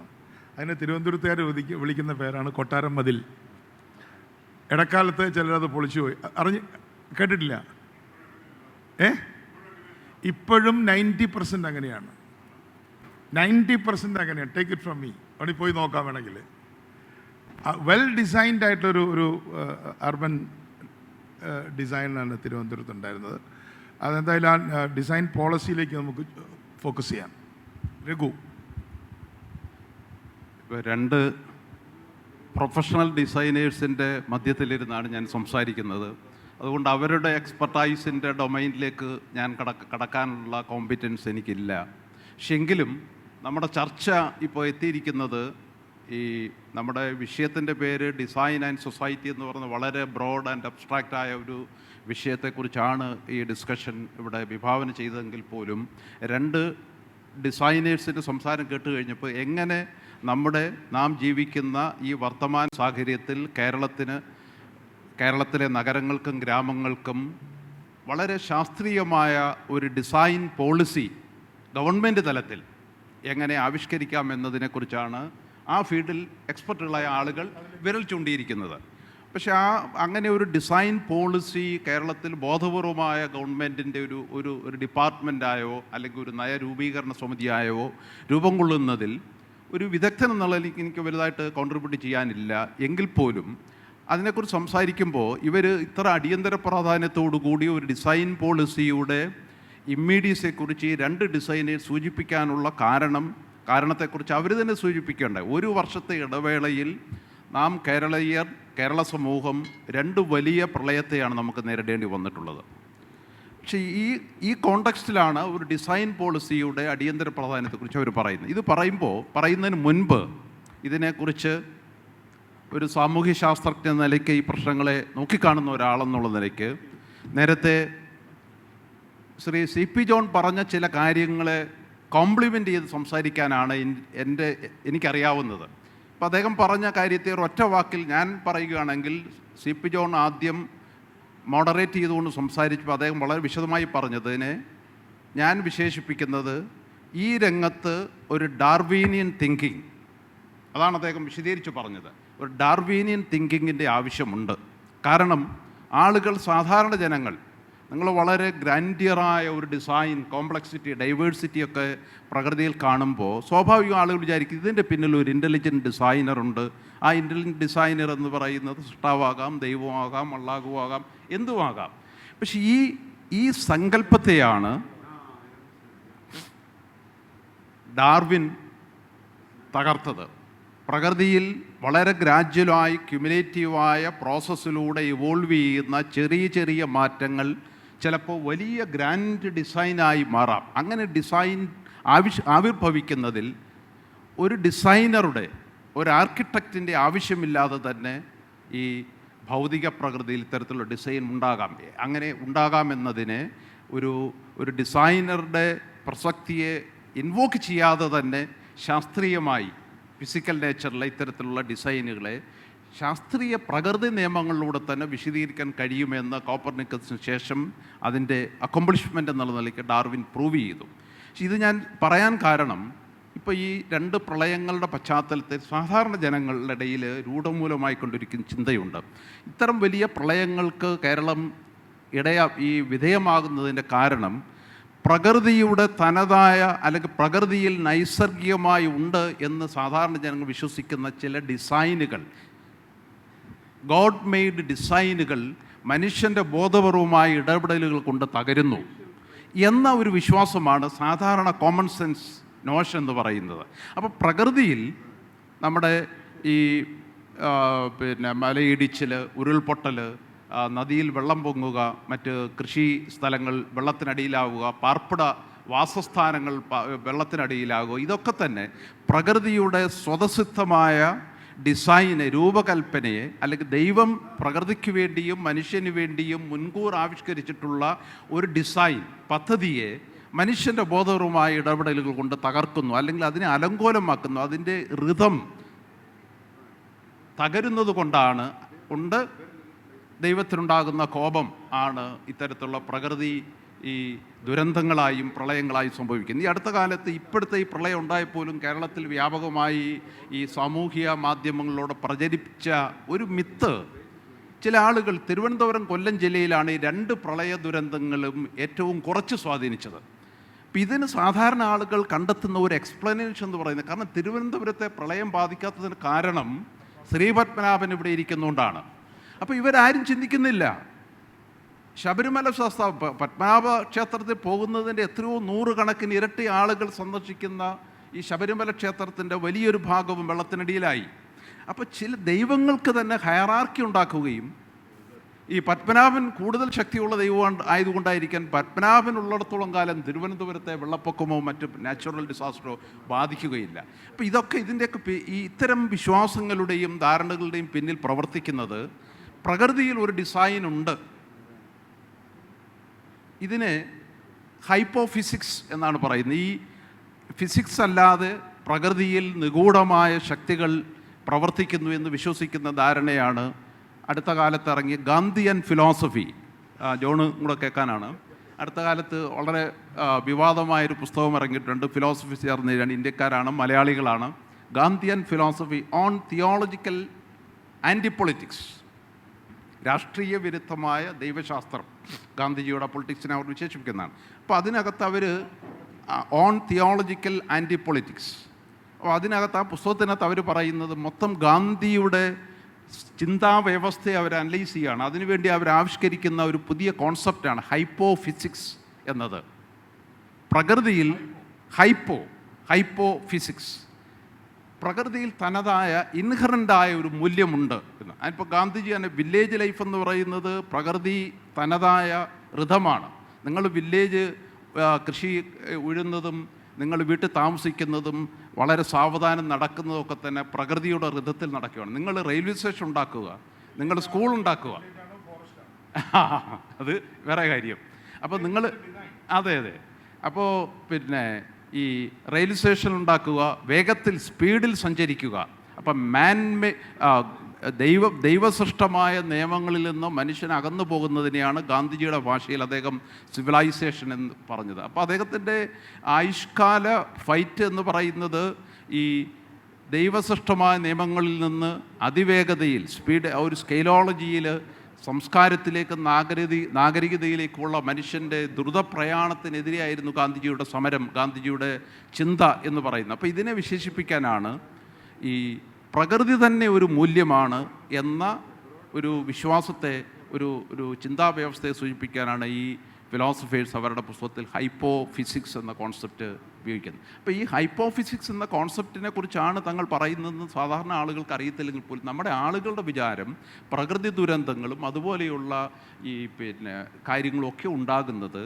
അതിനെ തിരുവനന്തപുരത്തുകാർ വിളിക്കുന്ന പേരാണ് കൊട്ടാരം മതിൽ. ഇടക്കാലത്ത് ചിലരത് പൊളിച്ചു പോയി. കേട്ടിട്ടില്ല? ഇപ്പോഴും 90% അങ്ങനെയാണ്. 90% അങ്ങനെയാണ്. Take it from me. അവിടെ പോയി നോക്കാൻ വേണമെങ്കിൽ വെൽ ഡിസൈൻഡ് ആയിട്ടൊരു അർബൻ ഡിസൈനാണ് തിരുവനന്തപുരത്ത് ഉണ്ടായിരുന്നത്. അതെന്തായാലും ആ ഡിസൈൻ പോളിസിയിലേക്ക് നമുക്ക് ഫോക്കസ് ചെയ്യാം. രഘു. ഇപ്പോൾ 2 പ്രൊഫഷണൽ ഡിസൈനേഴ്സിൻ്റെ മധ്യത്തിലിരുന്നാണ് ഞാൻ സംസാരിക്കുന്നത്. അതുകൊണ്ട് അവരുടെ എക്സ്പെർട്ടൈസിൻ്റെ ഡൊമൈനിലേക്ക് ഞാൻ കടക്കാനുള്ള കോമ്പിറ്റൻസ് എനിക്കില്ല. പക്ഷെ എങ്കിലും നമ്മുടെ ചർച്ച ഇപ്പോൾ എത്തിയിരിക്കുന്നത് ഈ നമ്മുടെ വിഷയത്തിൻ്റെ പേര് ഡിസൈൻ ആൻഡ് സൊസൈറ്റി എന്ന് പറയുന്ന വളരെ ബ്രോഡ് ആൻഡ് അബ്സ്ട്രാക്റ്റായ ഒരു വിഷയത്തെക്കുറിച്ചാണ് ഈ ഡിസ്കഷൻ ഇവിടെ വിഭാവന ചെയ്തതെങ്കിൽ പോലും 2 ഡിസൈനേഴ്സിൻ്റെ സംസാരം കേട്ട് കഴിഞ്ഞപ്പോൾ എങ്ങനെ നാം ജീവിക്കുന്ന ഈ വർത്തമാന സാഹചര്യത്തിൽ കേരളത്തിലെ നഗരങ്ങൾക്കും ഗ്രാമങ്ങൾക്കും വളരെ ശാസ്ത്രീയമായ ഒരു ഡിസൈൻ പോളിസി ഗവൺമെൻറ് തലത്തിൽ എങ്ങനെ ആവിഷ്കരിക്കാം എന്നതിനെക്കുറിച്ചാണ് ആ ഫീൽഡിൽ എക്സ്പെർട്ടുകളായ ആളുകൾ വിരൽ ചൂണ്ടിയിരിക്കുന്നത്. പക്ഷേ അങ്ങനെ ഒരു ഡിസൈൻ പോളിസി കേരളത്തിൽ ബോധപൂർവമായ ഗവൺമെൻറ്റിൻ്റെ ഒരു ഡിപ്പാർട്ട്മെൻറ്റായോ അല്ലെങ്കിൽ ഒരു നയരൂപീകരണ സമിതിയായോ രൂപം കൊള്ളുന്നതിൽ ഒരു വിദഗ്ധൻ എന്നുള്ള എനിക്ക് വലുതായിട്ട് കോൺട്രിബ്യൂട്ട് ചെയ്യാനില്ല. എങ്കിൽ പോലും അതിനെക്കുറിച്ച് സംസാരിക്കുമ്പോൾ ഇവർ ഇത്ര അടിയന്തര പ്രാധാന്യത്തോടു കൂടി ഒരു ഡിസൈൻ പോളിസിയുടെ ഇമ്മീഡിയസിയെക്കുറിച്ച് 2 ഡിസൈനേഴ്സ് സൂചിപ്പിക്കാനുള്ള കാരണത്തെക്കുറിച്ച് അവർ തന്നെ സൂചിപ്പിക്കേണ്ട. 1 വർഷത്തെ ഇടവേളയിൽ നാം കേരള സമൂഹം 2 വലിയ പ്രളയത്തെയാണ് നമുക്ക് നേരിടേണ്ടി വന്നിട്ടുള്ളത്. പക്ഷേ ഈ കോണ്ടെക്സ്റ്റിലാണ് ഒരു ഡിസൈൻ പോളിസിയുടെ അടിയന്തര പ്രാധാന്യത്തെക്കുറിച്ച് അവർ പറയുന്നത്. ഇത് പറയുന്നതിന് മുൻപ് ഇതിനെക്കുറിച്ച് ഒരു സാമൂഹ്യ ശാസ്ത്രജ്ഞ എന്ന നിലയ്ക്ക് ഈ പ്രശ്നങ്ങളെ നോക്കിക്കാണുന്ന ഒരാളെന്നുള്ള നിലയ്ക്ക് നേരത്തെ ശ്രീ CP ജോൺ പറഞ്ഞ ചില കാര്യങ്ങളെ കോംപ്ലിമെൻ്റ് ചെയ്ത് സംസാരിക്കാനാണ് എനിക്കറിയാവുന്നത്. അപ്പോൾ അദ്ദേഹം പറഞ്ഞ കാര്യത്തെ ഒരൊറ്റ വാക്കിൽ ഞാൻ പറയുകയാണെങ്കിൽ, CP ജോൺ ആദ്യം മോഡറേറ്റ് ചെയ്തുകൊണ്ട് സംസാരിച്ചപ്പോൾ അദ്ദേഹം വളരെ വിശദമായി പറഞ്ഞതിനെ ഞാൻ വിശേഷിപ്പിക്കുന്നത് ഈ രംഗത്ത് ഒരു ഡാർവീനിയൻ തിങ്കിങ്, അതാണ് അദ്ദേഹം വിശദീകരിച്ച് പറഞ്ഞത്. ഒരു ഡാർവീനിയൻ തിങ്കിങ്ങിൻ്റെ ആവശ്യമുണ്ട്. കാരണം സാധാരണ ജനങ്ങൾ നിങ്ങൾ വളരെ ഗ്രാൻഡിയറായ ഒരു ഡിസൈൻ, കോംപ്ലക്സിറ്റി, ഡൈവേഴ്സിറ്റിയൊക്കെ പ്രകൃതിയിൽ കാണുമ്പോൾ സ്വാഭാവികം ആളുകൾ വിചാരിക്കും ഇതിൻ്റെ പിന്നിൽ ഒരു ഇൻ്റലിജൻറ്റ് ഡിസൈനറുണ്ട്. ആ ഇൻ്റലിജൻറ്റ് ഡിസൈനർ എന്ന് പറയുന്നത് സൃഷ്ടാവാകാം, ദൈവമാകാം, അള്ളാഹുവാകാം, എന്തുമാകാം. പക്ഷെ ഈ സങ്കല്പത്തെയാണ് ഡാർവിൻ തകർത്തത്. പ്രകൃതിയിൽ വളരെ ഗ്രാജ്വലായി ക്യുമുലേറ്റീവായ പ്രോസസ്സിലൂടെ ഇവോൾവ് ചെയ്യുന്ന ചെറിയ ചെറിയ മാറ്റങ്ങൾ ചിലപ്പോൾ വലിയ ഗ്രാൻഡ് ഡിസൈനായി മാറാം. അങ്ങനെ ഡിസൈൻ ആവിർഭവിക്കുന്നതിൽ ഒരു ഡിസൈനറുടെ, ഒരു ആർക്കിടെക്റ്റിൻ്റെ ആവശ്യമില്ലാതെ തന്നെ ഈ ഭൗതിക പ്രകൃതിയിൽ ഇത്തരത്തിലുള്ള ഡിസൈൻ ഉണ്ടാകാം. അങ്ങനെ ഉണ്ടാകാമെന്നതിന് ഒരു ഡിസൈനറുടെ പ്രസക്തിയെ ഇൻവോക്ക് ചെയ്യാതെ തന്നെ ശാസ്ത്രീയമായി ഫിസിക്കൽ നേച്ചറിലെ ഇത്തരത്തിലുള്ള ഡിസൈനുകളെ ശാസ്ത്രീയ പ്രകൃതി നിയമങ്ങളിലൂടെ തന്നെ വിശദീകരിക്കാൻ കഴിയുമെന്ന് കോപ്പർനിക്കസിന് ശേഷം അതിൻ്റെ അക്കംപ്ലിഷ്മെൻ്റ് എന്നുള്ള നിലയ്ക്ക് ഡാർവിൻ പ്രൂവ് ചെയ്തു. ഇത് ഞാൻ പറയാൻ കാരണം, ഇപ്പോൾ ഈ 2 പ്രളയങ്ങളുടെ പശ്ചാത്തലത്തിൽ സാധാരണ ജനങ്ങളുടെ ഇടയിൽ രൂഢമൂലമായിക്കൊണ്ടിരിക്കുന്ന ചിന്തയുണ്ട്. ഇത്തരം വലിയ പ്രളയങ്ങൾക്ക് കേരളം വിധേയമാകുന്നതിൻ്റെ കാരണം പ്രകൃതിയുടെ തനതായ അല്ലെങ്കിൽ പ്രകൃതിയിൽ നൈസർഗികമായി ഉണ്ട് എന്ന് സാധാരണ ജനങ്ങൾ വിശ്വസിക്കുന്ന ചില ഡിസൈനുകൾ, ഗോഡ് മെയ്ഡ് ഡിസൈനുകൾ മനുഷ്യൻ്റെ ബോധപൂർവമായ ഇടപെടലുകൾ കൊണ്ട് തകരുന്നു എന്ന ഒരു വിശ്വാസമാണ് സാധാരണ കോമൺ സെൻസ് നോഷൻ എന്ന് പറയുന്നത്. അപ്പോൾ പ്രകൃതിയിൽ നമ്മുടെ ഈ മലയിടിച്ചിൽ, ഉരുൾപൊട്ടൽ, നദിയിൽ വെള്ളം പൊങ്ങുക, മറ്റ് കൃഷി സ്ഥലങ്ങൾ വെള്ളത്തിനടിയിലാവുക, പാർപ്പിട വാസസ്ഥാനങ്ങൾ വെള്ളത്തിനടിയിലാകുക, ഇതൊക്കെ തന്നെ പ്രകൃതിയുടെ സ്വതസിദ്ധമായ ഡിസൈന്, രൂപകൽപ്പനയെ, അല്ലെങ്കിൽ ദൈവം പ്രകൃതിക്ക് വേണ്ടിയും മനുഷ്യന് വേണ്ടിയും മുൻകൂർ ആവിഷ്കരിച്ചിട്ടുള്ള ഒരു ഡിസൈൻ പദ്ധതിയെ മനുഷ്യൻ്റെ ബോധപൂർവമായ ഇടപെടലുകൾ കൊണ്ട് തകർക്കുന്നു, അല്ലെങ്കിൽ അതിനെ അലങ്കോലമാക്കുന്നു. അതിൻ്റെ ഋതം തകരുന്നത് കൊണ്ടാണ് ദൈവത്തിനുണ്ടാകുന്ന കോപം ആണ് ഇത്തരത്തിലുള്ള പ്രകൃതി ഈ ദുരന്തങ്ങളായും പ്രളയങ്ങളായും സംഭവിക്കുന്നത്. ഈ അടുത്ത കാലത്ത് ഇപ്പോഴത്തെ ഈ പ്രളയം ഉണ്ടായപ്പോലും കേരളത്തിൽ വ്യാപകമായി ഈ സാമൂഹിക മാധ്യമങ്ങളിലൂടെ പ്രചരിപ്പിച്ച ഒരു മിത്ത് ചില ആളുകൾ, തിരുവനന്തപുരം, കൊല്ലം ജില്ലയിലാണ് ഈ 2 പ്രളയ ദുരന്തങ്ങളും ഏറ്റവും കുറച്ച് സ്വാധീനിച്ചത്. അപ്പം ഇതിന് സാധാരണ ആളുകൾ കണ്ടെത്തുന്ന ഒരു എക്സ്പ്ലനേഷൻ എന്ന് പറയുന്നത്, കാരണം തിരുവനന്തപുരത്തെ പ്രളയം ബാധിക്കാത്തതിന് കാരണം ശ്രീപത്മനാഭൻ ഇവിടെ ഇരിക്കുന്നതുകൊണ്ടാണ്. അപ്പോൾ ഇവരാരും ചിന്തിക്കുന്നില്ല, ശബരിമല പത്മനാഭ ക്ഷേത്രത്തിൽ പോകുന്നതിൻ്റെ എത്രയോ 100 കണക്കിന് ഇരട്ടി ആളുകൾ സന്ദർശിക്കുന്ന ഈ ശബരിമല ക്ഷേത്രത്തിൻ്റെ വലിയൊരു ഭാഗവും വെള്ളത്തിനടിയിലായി. അപ്പോൾ ചില ദൈവങ്ങൾക്ക് തന്നെ ഹയറാർക്കി ഉണ്ടാക്കുകയും, ഈ പത്മനാഭൻ കൂടുതൽ ശക്തിയുള്ള ദൈവം ആയതുകൊണ്ടായിരിക്കാൻ പത്മനാഭൻ ഉള്ളിടത്തോളം കാലം തിരുവനന്തപുരത്തെ വെള്ളപ്പൊക്കമോ മറ്റ് നാച്ചുറൽ ഡിസാസ്റ്ററോ ബാധിക്കുകയില്ല. അപ്പോൾ ഇതിൻ്റെയൊക്കെ ഇത്തരം വിശ്വാസങ്ങളുടെയും ധാരണകളുടെയും പിന്നിൽ പ്രവർത്തിക്കുന്നത് പ്രകൃതിയിൽ ഒരു ഡിസൈൻ ഉണ്ട്. ഇതിന് ഹൈപ്പോഫിസിക്സ് എന്നാണ് പറയുന്നത്. ഈ ഫിസിക്സ് അല്ലാതെ പ്രകൃതിയിൽ നിഗൂഢമായ ശക്തികൾ പ്രവർത്തിക്കുന്നു എന്ന് വിശ്വസിക്കുന്ന ധാരണയാണ് അടുത്ത കാലത്ത് ഇറങ്ങിയ ഗാന്ധിയൻ ഫിലോസഫി. ജോണ് കൂടെ കേൾക്കാനാണ്. അടുത്ത കാലത്ത് വളരെ വിവാദമായൊരു പുസ്തകം ഇറങ്ങിയിട്ടുണ്ട്. ഫിലോസഫി ചേർന്ന് ഇന്ത്യക്കാരാണ്, മലയാളികളാണ്. Gandhian philosophy on theological anti politics, രാഷ്ട്രീയ വിരുദ്ധമായ ദൈവശാസ്ത്രം, ഗാന്ധിജിയുടെ പൊളിറ്റിക്സിനെ അവർ വിശേഷിപ്പിക്കുന്നതാണ്. അപ്പോൾ അതിനകത്ത് അവർ ഓൺ തിയോളജിക്കൽ ആൻറ്റി പൊളിറ്റിക്സ്, അപ്പോൾ അതിനകത്ത് ആ പുസ്തകത്തിനകത്ത് അവർ പറയുന്നത് മൊത്തം ഗാന്ധിയുടെ ചിന്താവ്യവസ്ഥയെ അവർ അനലൈസ് ചെയ്യുകയാണ്. അതിനുവേണ്ടി അവർ ആവിഷ്കരിക്കുന്ന ഒരു പുതിയ കോൺസെപ്റ്റാണ് ഹൈപ്പോഫിസിക്സ് എന്നത്. പ്രകൃതിയിൽ ഹൈപ്പോഫിസിക്സ്, പ്രകൃതിയിൽ തനതായ ഇൻഹറൻ്റായ ഒരു മൂല്യമുണ്ട് എന്ന്. അതിപ്പോൾ ഗാന്ധിജി തന്നെ വില്ലേജ് ലൈഫ് എന്ന് പറയുന്നത് പ്രകൃതി തനതായ ഋതമാണ്. നിങ്ങൾ വില്ലേജ് കൃഷി ഉഴുന്നതും നിങ്ങൾ വീട്ടിൽ താമസിക്കുന്നതും വളരെ സാവധാനം നടക്കുന്നതൊക്കെ തന്നെ പ്രകൃതിയുടെ ഋതത്തിൽ നടക്കുകയാണ്. നിങ്ങൾ റെയിൽവേ സ്റ്റേഷൻ ഉണ്ടാക്കുക, നിങ്ങൾ സ്കൂൾ ഉണ്ടാക്കുക, അത് വേറെ കാര്യം. അപ്പോൾ നിങ്ങൾ അതെ അപ്പോൾ ഈ റെയിൽവേ സ്റ്റേഷൻ ഉണ്ടാക്കുക, വേഗത്തിൽ സ്പീഡിൽ സഞ്ചരിക്കുക. അപ്പം ദൈവസൃഷ്ടമായ നിയമങ്ങളിൽ നിന്ന് മനുഷ്യൻ അകന്നു പോകുന്നതിനെയാണ് ഗാന്ധിജിയുടെ ഭാഷയിൽ അദ്ദേഹം സിവിലൈസേഷൻ എന്ന് പറഞ്ഞത്. അപ്പോൾ അദ്ദേഹത്തിൻ്റെ ആയുഷ്കാല ഫൈറ്റ് എന്ന് പറയുന്നത് ഈ ദൈവസൃഷ്ടമായ നിയമങ്ങളിൽ നിന്ന് അതിവേഗതയിൽ ഒരു സ്കെയിലോളജിയിൽ സംസ്കാരത്തിലേക്ക് നാഗരികതയിലേക്കുള്ള മനുഷ്യൻ്റെ ദ്രുതപ്രയാണത്തിനെതിരെയായിരുന്നു ഗാന്ധിജിയുടെ സമരം, ഗാന്ധിജിയുടെ ചിന്ത എന്ന് പറയുന്നത്. അപ്പോൾ ഇതിനെ വിശേഷിപ്പിക്കാനാണ്, ഈ പ്രകൃതി തന്നെ ഒരു മൂല്യമാണ് എന്ന ഒരു വിശ്വാസത്തെ, ഒരു ചിന്താവ്യവസ്ഥയെ സൂചിപ്പിക്കാനാണ് ഈ ഫിലോസഫേഴ്സ് അവരുടെ പുസ്തകത്തിൽ ഹൈപ്പോ ഫിസിക്സ് എന്ന കോൺസെപ്റ്റ് ഉപയോഗിക്കുന്നത്. അപ്പോൾ ഈ ഹൈപ്പോ ഫിസിക്സ് എന്ന കോൺസെപ്റ്റിനെ കുറിച്ചാണ് തങ്ങൾ പറയുന്നതെന്ന് സാധാരണ ആളുകൾക്ക് അറിയത്തില്ലെങ്കിൽ പോലും നമ്മുടെ ആളുകളുടെ വിചാരം പ്രകൃതി ദുരന്തങ്ങളും അതുപോലെയുള്ള ഈ കാര്യങ്ങളൊക്കെ ഉണ്ടാകുന്നത്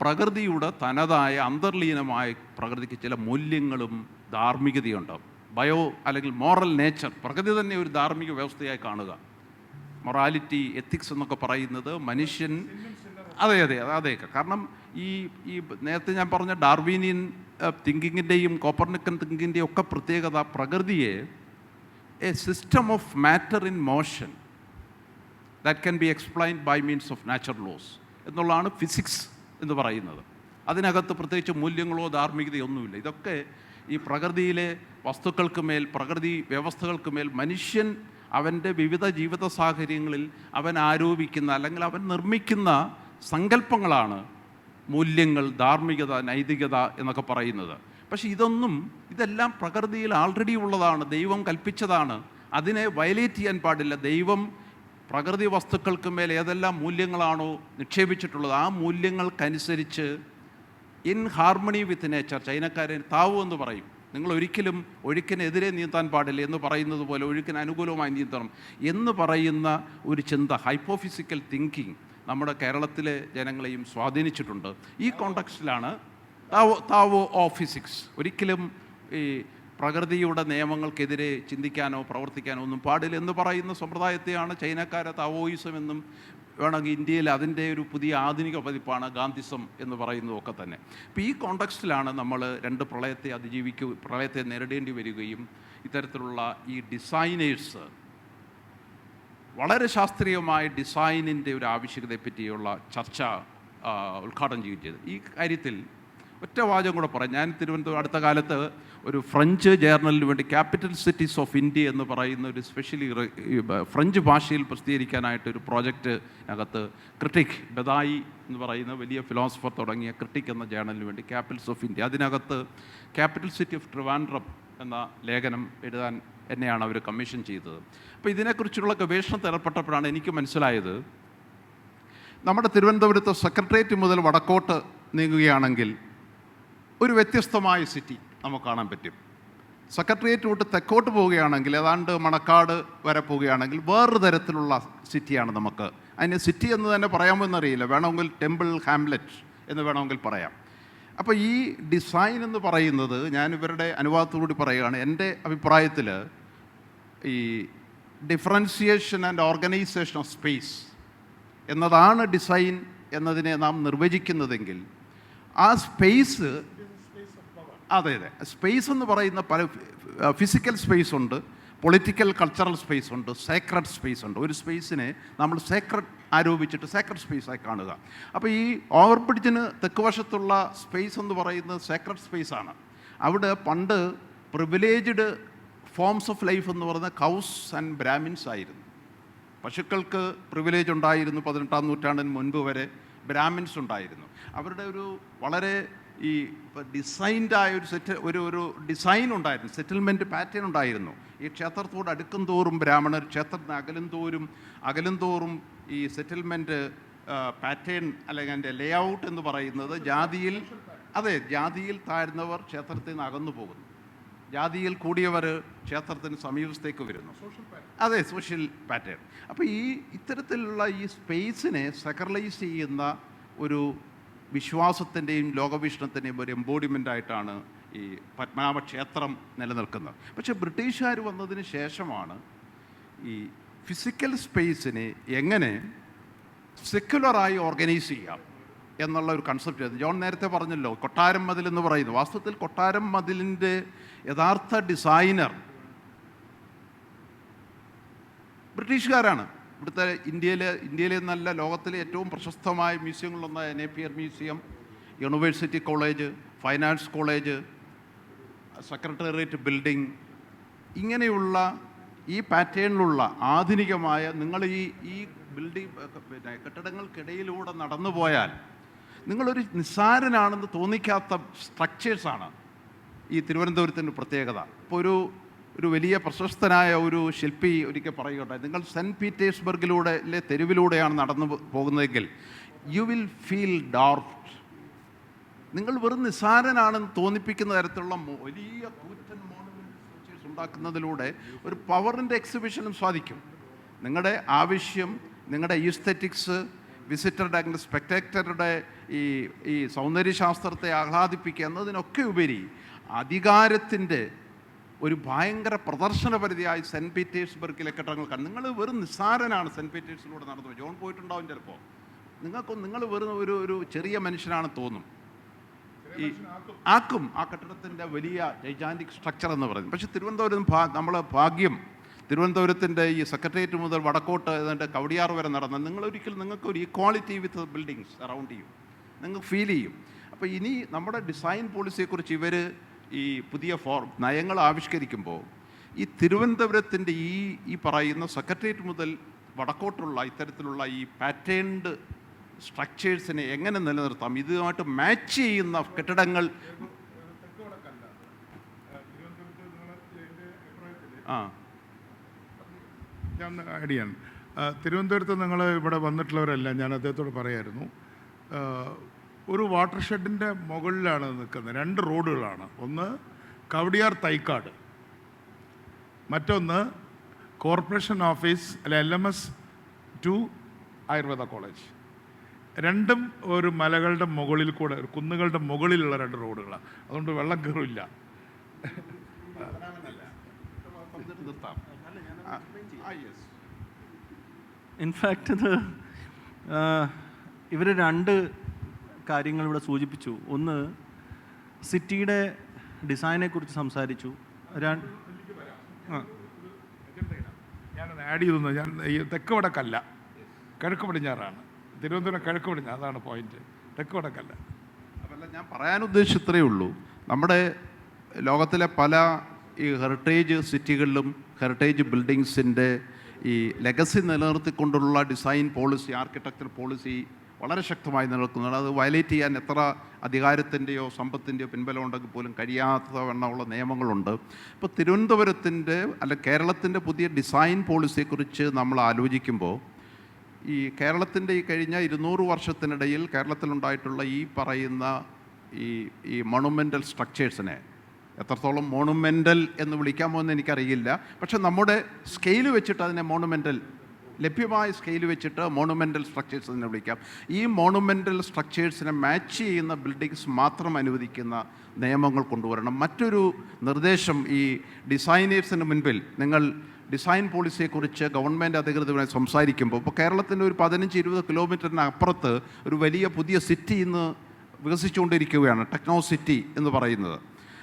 പ്രകൃതിയുടെ തനതായ അന്തർലീനമായ പ്രകൃതിക്ക് ചില മൂല്യങ്ങളും ധാർമ്മികതയുണ്ട്. അല്ലെങ്കിൽ മോറൽ നേച്ചർ, പ്രകൃതി തന്നെ ഒരു ധാർമ്മിക വ്യവസ്ഥയായി കാണുക. മൊറാലിറ്റി, എത്തിക്സ് എന്നൊക്കെ പറയുന്നത് മനുഷ്യൻ, അതെ. കാരണം ഈ നേരത്തെ ഞാൻ പറഞ്ഞ ഡാർവീനിയൻ തിങ്കിങ്ങിൻ്റെയും കോപ്പർനിക്കൻ തിങ്കിങ്ങിൻ്റെയും ഒക്കെ പ്രത്യേകത പ്രകൃതിയെ a system of matter in motion that can be explained by means of natural laws എന്നുള്ളതാണ് ഫിസിക്സ് എന്ന് പറയുന്നത്. അതിനകത്ത് പ്രത്യേകിച്ച് മൂല്യങ്ങളോ ധാർമ്മികതയോ ഒന്നുമില്ല. ഇതൊക്കെ ഈ പ്രകൃതിയിലെ വസ്തുക്കൾക്ക് മേൽ, പ്രകൃതി വ്യവസ്ഥകൾക്ക് മേൽ മനുഷ്യൻ അവൻ്റെ വിവിധ ജീവിത സാഹചര്യങ്ങളിൽ അവൻ ആരോപിക്കുന്ന അല്ലെങ്കിൽ അവൻ നിർമ്മിക്കുന്ന സങ്കല്പങ്ങളാണ് മൂല്യങ്ങൾ, ധാർമ്മികത, നൈതികത എന്നൊക്കെ പറയുന്നത്. പക്ഷേ ഇതെല്ലാം പ്രകൃതിയിൽ ആൾറെഡി ഉള്ളതാണ്, ദൈവം കൽപ്പിച്ചതാണ്. അതിനെ വയലേറ്റ് ചെയ്യാൻ പാടില്ല. ദൈവം പ്രകൃതി വസ്തുക്കൾക്ക് മേൽ ഏതെല്ലാം മൂല്യങ്ങളാണോ നിക്ഷേപിച്ചിട്ടുള്ളത് ആ മൂല്യങ്ങൾക്കനുസരിച്ച് ഇൻ ഹാർമണി വിത്ത് നേച്ചർ, ചൈനക്കാരെ താവു എന്ന് പറയും. നിങ്ങൾ ഒരിക്കലും ഒഴുക്കിനെതിരെ നീന്താൻ പാടില്ല എന്ന് പറയുന്നത് പോലെ ഒഴുക്കിന് അനുകൂലമായി നീന്തണം എന്ന് പറയുന്ന ഒരു ചിന്ത, ഹൈപ്പോഫിസിക്കൽ തിങ്കിങ് നമ്മുടെ കേരളത്തിലെ ജനങ്ങളെയും സ്വാധീനിച്ചിട്ടുണ്ട്. ഈ കോണ്ടെക്സ്റ്റിലാണ് താവോ ഓഫ് ഫിസിക്സ്. ഒരിക്കലും ഈ പ്രകൃതിയുടെ നിയമങ്ങൾക്കെതിരെ ചിന്തിക്കാനോ പ്രവർത്തിക്കാനോ ഒന്നും പാടില്ല എന്ന് പറയുന്ന സമ്പ്രദായത്തെയാണ് ചൈനക്കാരെ താവോയിസം എന്നും വേണമെങ്കിൽ ഇന്ത്യയിൽ അതിൻ്റെ ഒരു പുതിയ ആധുനിക പതിപ്പാണ് ഗാന്ധിസം എന്ന് പറയുന്നതൊക്കെ തന്നെ. അപ്പോൾ ഈ കോണ്ടെക്സ്റ്റിലാണ് നമ്മൾ രണ്ട് പ്രളയത്തെ നേരിടേണ്ടി വരികയും ഇത്തരത്തിലുള്ള ഈ ഡിസൈനേഴ്സ് വളരെ ശാസ്ത്രീയമായ ഡിസൈനിൻ്റെ ഒരു ആവശ്യകതയെപ്പറ്റിയുള്ള ചർച്ച ഉദ്ഘാടനം ചെയ്യുകയും ചെയ്തു. ഈ കാര്യത്തിൽ ഒറ്റ വാചകം കൂടെ പറയാം. ഞാൻ തിരുവനന്തപുരം അടുത്ത കാലത്ത് ഒരു ഫ്രഞ്ച് ജേർണലിന് വേണ്ടി ക്യാപിറ്റൽ സിറ്റീസ് ഓഫ് ഇന്ത്യ എന്ന് പറയുന്ന ഒരു സ്പെഷ്യലി ഫ്രഞ്ച് ഭാഷയിൽ പ്രസിദ്ധീകരിക്കാനായിട്ടൊരു പ്രോജക്റ്റിനകത്ത് ക്രിട്ടിക് ബദായി എന്ന് പറയുന്ന വലിയ ഫിലോസഫർ തുടങ്ങിയ ക്രിട്ടിക് എന്ന ജേർണലിന് വേണ്ടി ക്യാപിറ്റൽസ് ഓഫ് ഇന്ത്യ, അതിനകത്ത് ക്യാപിറ്റൽ സിറ്റി ഓഫ് ട്രിവാൻഡ്രം എന്ന ലേഖനം എഴുതാൻ എന്നെയാണ് അവർ കമ്മീഷൻ ചെയ്തത്. അപ്പോൾ ഇതിനെക്കുറിച്ചുള്ള ഗവേഷണത്തിൽ ഏർപ്പെട്ടപ്പോഴാണ് എനിക്ക് മനസ്സിലായത്, നമ്മുടെ തിരുവനന്തപുരത്ത് സെക്രട്ടേറിയറ്റ് മുതൽ വടക്കോട്ട് നീങ്ങുകയാണെങ്കിൽ ഒരു വ്യത്യസ്തമായ സിറ്റി നമുക്ക് കാണാൻ പറ്റും. സെക്രട്ടേറിയറ്റ് തൊട്ട് തെക്കോട്ട് പോവുകയാണെങ്കിൽ ഏതാണ്ട് മണക്കാട് വരെ പോവുകയാണെങ്കിൽ വേറൊരു തരത്തിലുള്ള സിറ്റിയാണ് നമുക്ക്. അതിന് സിറ്റി എന്ന് തന്നെ പറയാമോ എന്നറിയില്ല, വേണമെങ്കിൽ ടെമ്പിൾ ഹാംലെറ്റ് എന്ന് വേണമെങ്കിൽ പറയാം. അപ്പോൾ ഈ ഡിസൈൻ എന്ന് പറയുന്നത്, ഞാൻ ഇവരുടെ അനുവാദത്തോടുകൂടി പറയുകയാണ്, എൻ്റെ അഭിപ്രായത്തിൽ ഈ differentiation and organisation of space എന്നതാണ് ഡിസൈൻ എന്നതിനെ നാം നിർവചിക്കുന്നതെങ്കിൽ ആ സ്പേസ്, അതെ, സ്പേസ് എന്ന് പറയുന്ന പല ഫിസിക്കൽ സ്പേസ് ഉണ്ട്, പൊളിറ്റിക്കൽ കൾച്ചറൽ സ്പേസ് ഉണ്ട്, സേക്രഡ് സ്പേസ് ഉണ്ട്. ഒരു സ്പേസിനെ നമ്മൾ സേക്രഡ് ആരോപിച്ചിട്ട് സേക്രഡ് സ്പേസായി കാണുക. അപ്പോൾ ഈ ഓവർബ്രിഡ്ജിന് തെക്ക് വശത്തുള്ള സ്പേസ് എന്ന് പറയുന്നത് സേക്രഡ് സ്പേസാണ്. അവിടെ പണ്ട് പ്രിവിലേജ്ഡ് ഫോംസ് ഓഫ് ലൈഫ് എന്ന് പറയുന്ന കൗസ് ആൻഡ് ബ്രാഹ്മിൻസ് ആയിരുന്നു. പശുക്കൾക്ക് പ്രിവിലേജ് ഉണ്ടായിരുന്നു. 18-ാം നൂറ്റാണ്ടിന് മുൻപ് വരെ ബ്രാഹ്മിൻസ് ഉണ്ടായിരുന്നു. അവരുടെ ഒരു വളരെ ഈ ഡിസൈൻഡായ ഒരു ഡിസൈൻ ഉണ്ടായിരുന്നു, സെറ്റിൽമെൻറ്റ് പാറ്റേൺ ഉണ്ടായിരുന്നു. ഈ ക്ഷേത്രത്തോട് അടുക്കും തോറും ബ്രാഹ്മണർ, ക്ഷേത്രത്തിന് അകലും തോറും ഈ സെറ്റിൽമെൻറ്റ് പാറ്റേൺ അല്ലെങ്കിൽ അതിൻ്റെ ലേ ഔട്ട് എന്ന് പറയുന്നത് ജാതിയിൽ താഴ്ന്നവർ ക്ഷേത്രത്തിൽ നിന്ന് അകന്നു പോകുന്നു, ജാതിയിൽ കൂടിയവർ ക്ഷേത്രത്തിന് സമീപത്തേക്ക് വരുന്നു. Social pattern. അപ്പോൾ ഇത്തരത്തിലുള്ള ഈ സ്പേസിനെ സെക്രലൈസ് ചെയ്യുന്ന ഒരു വിശ്വാസത്തിൻ്റെയും ലോകവീക്ഷണത്തിൻ്റെയും ഒരു എംബോഡിമെൻ്റായിട്ടാണ് ഈ പത്മനാഭ ക്ഷേത്രം നിലനിൽക്കുന്നത്. പക്ഷേ ബ്രിട്ടീഷുകാർ വന്നതിന് ശേഷമാണ് ഈ ഫിസിക്കൽ സ്പേസിനെ എങ്ങനെ സെക്യുലറായി ഓർഗനൈസ് ചെയ്യാം എന്നുള്ള ഒരു കൺസെപ്റ്റ്. ജോൺ നേരത്തെ പറഞ്ഞല്ലോ കൊട്ടാരം മതിൽ എന്ന് പറയുന്നു. വാസ്തവത്തിൽ കൊട്ടാരം മതിലിൻ്റെ യഥാർത്ഥ ഡിസൈനർ ബ്രിട്ടീഷുകാരാണ്. ഇവിടുത്തെ ഇന്ത്യയിലെ നല്ല ലോകത്തിലെ ഏറ്റവും പ്രശസ്തമായ മ്യൂസിയങ്ങളിലൊന്നായ Napier museum, university college, fine arts college, secretariat building, ഇങ്ങനെയുള്ള ഈ പാറ്റേണിലുള്ള ആധുനികമായ നിങ്ങൾ ഈ ബിൽഡിംഗ് കെട്ടിടങ്ങൾക്കിടയിലൂടെ നടന്നു പോയാൽ നിങ്ങളൊരു നിസ്സാരനാണെന്ന് തോന്നിക്കാത്ത സ്ട്രക്ചേഴ്സാണ് ഈ തിരുവനന്തപുരത്തിൻ്റെ പ്രത്യേകത. ഇപ്പോൾ ഒരു വലിയ പ്രശസ്തനായ ഒരു ശില്പി ഒരിക്കൽ പറയുകയുണ്ടായി, നിങ്ങൾ സെൻറ്റ് പീറ്റേഴ്സ്ബർഗിലൂടെ തെരുവിലൂടെയാണ് നടന്നു പോകുന്നതെങ്കിൽ യു വിൽ ഫീൽ ഡോർഫ്ഡ്. നിങ്ങൾ വെറും നിസ്സാരനാണെന്ന് തോന്നിപ്പിക്കുന്ന തരത്തിലുള്ള വലിയ കൂറ്റൻ മോണുമെന്റ് സ്ട്രക്ചേഴ്സ് ഉണ്ടാക്കുന്നതിലൂടെ ഒരു പവറിൻ്റെ എക്സിബിഷനും സാധിക്കും. നിങ്ങളുടെ ആവശ്യം, നിങ്ങളുടെ ഈസ്തെറ്റിക്സ്, വിസിറ്ററുടെ അല്ലെങ്കിൽ സ്പെക്ടേറ്ററുടെ ഈ സൗന്ദര്യശാസ്ത്രത്തെ ആഹ്ലാദിപ്പിക്കുക എന്നതിനൊക്കെ ഉപരി അധികാരത്തിൻ്റെ ഒരു ഭയങ്കര പ്രദർശനപരിധിയായി സെൻറ്റ് പീറ്റേഴ്സ്ബർഗിലെ കെട്ടിടങ്ങൾ കാണും. നിങ്ങൾ വെറും നിസ്സാരനാണ് സെൻറ്റ് പീറ്റേഴ്സിലൂടെ നടന്നു. ജോൺ പോയിട്ടുണ്ടാവും ചിലപ്പോൾ. നിങ്ങൾ വെറും ഒരു ചെറിയ മനുഷ്യനാണെന്ന് തോന്നും. ആക്കും ആ കെട്ടിടത്തിൻ്റെ വലിയ ജൈജാൻറ്റിക് സ്ട്രക്ചർ എന്ന് പറയുന്നത്. പക്ഷേ തിരുവനന്തപുരം നമ്മളെ ഭാഗ്യം, തിരുവനന്തപുരത്തിൻ്റെ ഈ സെക്രട്ടേറിയറ്റ് മുതൽ വടക്കോട്ട് ഏതാണ്ട് കവടിയാർ വരെ നടന്ന നിങ്ങൾക്കൊരു ഈക്വാളിറ്റി വിത്ത് ബിൽഡിങ്സ് അറൗണ്ട് ചെയ്യും, നിങ്ങൾക്ക് ഫീൽ ചെയ്യും. അപ്പോൾ ഇനി നമ്മുടെ ഡിസൈൻ പോളിസിയെക്കുറിച്ച് ഇവർ ഈ പുതിയ നയങ്ങൾ ആവിഷ്കരിക്കുമ്പോൾ ഈ തിരുവനന്തപുരത്തിൻ്റെ ഈ പറയുന്ന സെക്രട്ടേറിയറ്റ് മുതൽ വടക്കോട്ടുള്ള ഇത്തരത്തിലുള്ള ഈ പാറ്റേൺഡ് സ്ട്രക്ചേഴ്സിനെ എങ്ങനെ നിലനിർത്താം, ഇതുമായിട്ട് മാച്ച് ചെയ്യുന്ന കെട്ടിടങ്ങൾ. ഞാൻ ആഡ് ചെയ്യാൻ, തിരുവനന്തപുരത്ത് നിങ്ങൾ ഇവിടെ വന്നിട്ടുള്ളവരെല്ലാം ഞാൻ അദ്ദേഹത്തോട് പറയായിരുന്നു, ഒരു വാട്ടർ ഷെഡിൻ്റെ മുകളിലാണ് നിൽക്കുന്നത്. 2 റോഡുകളാണ്. ഒന്ന് കവടിയാർ തൈക്കാട്, മറ്റൊന്ന് കോർപ്പറേഷൻ ഓഫീസ് അല്ലെ LMS ടു ആയുർവേദ കോളേജ്. രണ്ടും ഒരു മലകളുടെ മുകളിൽ കൂടെ, കുന്നുകളുടെ മുകളിലുള്ള 2 റോഡുകളാണ്. അതുകൊണ്ട് വെള്ളം കയറില്ല. ഇൻഫാക്റ്റ് ഇത് ഇവർ 2 കാര്യങ്ങൾ ഇവിടെ സൂചിപ്പിച്ചു. ഒന്ന്, സിറ്റിയുടെ ഡിസൈനെ കുറിച്ച് സംസാരിച്ചു. ഞാനത് ആഡ് ചെയ്തു. ഞാൻ ഈ തെക്ക് വടക്കല്ല, കിഴക്ക് പടിഞ്ഞാറാണ്. തിരുവനന്തപുരം കിഴക്ക് പടിഞ്ഞാറ്, അതാണ് പോയിന്റ്. തെക്ക് വടക്കല്ല. അതല്ല ഞാൻ പറയാൻ ഉദ്ദേശിച്ചത് ഇത്രയേ ഉള്ളൂ. നമ്മുടെ ലോകത്തിലെ പല ഈ ഹെറിറ്റേജ് സിറ്റികളിലും ഹെറിറ്റേജ് ബിൽഡിങ്സിൻ്റെ ഈ ലെഗസി നിലനിർത്തിക്കൊണ്ടുള്ള ഡിസൈൻ പോളിസി, ആർക്കിടെക്ചർ പോളിസി വളരെ ശക്തമായി നിലനിൽക്കുന്നുണ്ട്. അത് വയലേറ്റ് ചെയ്യാൻ എത്ര അധികാരത്തിൻ്റെയോ സമ്പത്തിൻ്റെയോ പിൻബലം ഉണ്ടെങ്കിൽ പോലും കഴിയാത്തവണ്ണമുള്ള നിയമങ്ങളുണ്ട്. ഇപ്പോൾ തിരുവനന്തപുരത്തിൻ്റെ അല്ല കേരളത്തിൻ്റെ പുതിയ ഡിസൈൻ പോളിസിയെക്കുറിച്ച് നമ്മൾ ആലോചിക്കുമ്പോൾ ഈ കേരളത്തിൻ്റെ ഈ കഴിഞ്ഞ 200 വർഷത്തിനിടയിൽ കേരളത്തിലുണ്ടായിട്ടുള്ള ഈ പറയുന്ന ഈ മൊണുമെൻ്റൽ സ്ട്രക്ചേഴ്സിനെ എത്രത്തോളം മോണുമെൻ്റൽ എന്ന് വിളിക്കാമോ എന്ന് എനിക്കറിയില്ല. പക്ഷെ നമ്മുടെ സ്കെയിൽ വെച്ചിട്ട് അതിനെ മോണുമെൻ്റൽ, ലഭ്യമായ സ്കെയിൽ വെച്ചിട്ട് മോണുമെൻ്റൽ സ്ട്രക്ചേഴ്സ് എന്ന് വിളിക്കാം. ഈ മോണുമെൻ്റൽ സ്ട്രക്ചേഴ്സിനെ മാച്ച് ചെയ്യുന്ന ബിൽഡിങ്സ് മാത്രം അനുവദിക്കുന്ന നിയമങ്ങൾ കൊണ്ടുവരണം. മറ്റൊരു നിർദ്ദേശം, ഈ ഡിസൈനേഴ്സിന് മുൻപിൽ നിങ്ങൾ ഡിസൈൻ പോളിസിയെക്കുറിച്ച് ഗവൺമെൻറ് അധികൃതരുമായി സംസാരിക്കുമ്പോൾ, ഇപ്പോൾ കേരളത്തിൻ്റെ ഒരു 15-20 കിലോമീറ്ററിന് അപ്പുറത്ത് ഒരു വലിയ പുതിയ സിറ്റി ഇന്ന് വികസിച്ചുകൊണ്ടിരിക്കുകയാണ്, ടെക്നോ സിറ്റി എന്ന് പറയുന്നത്.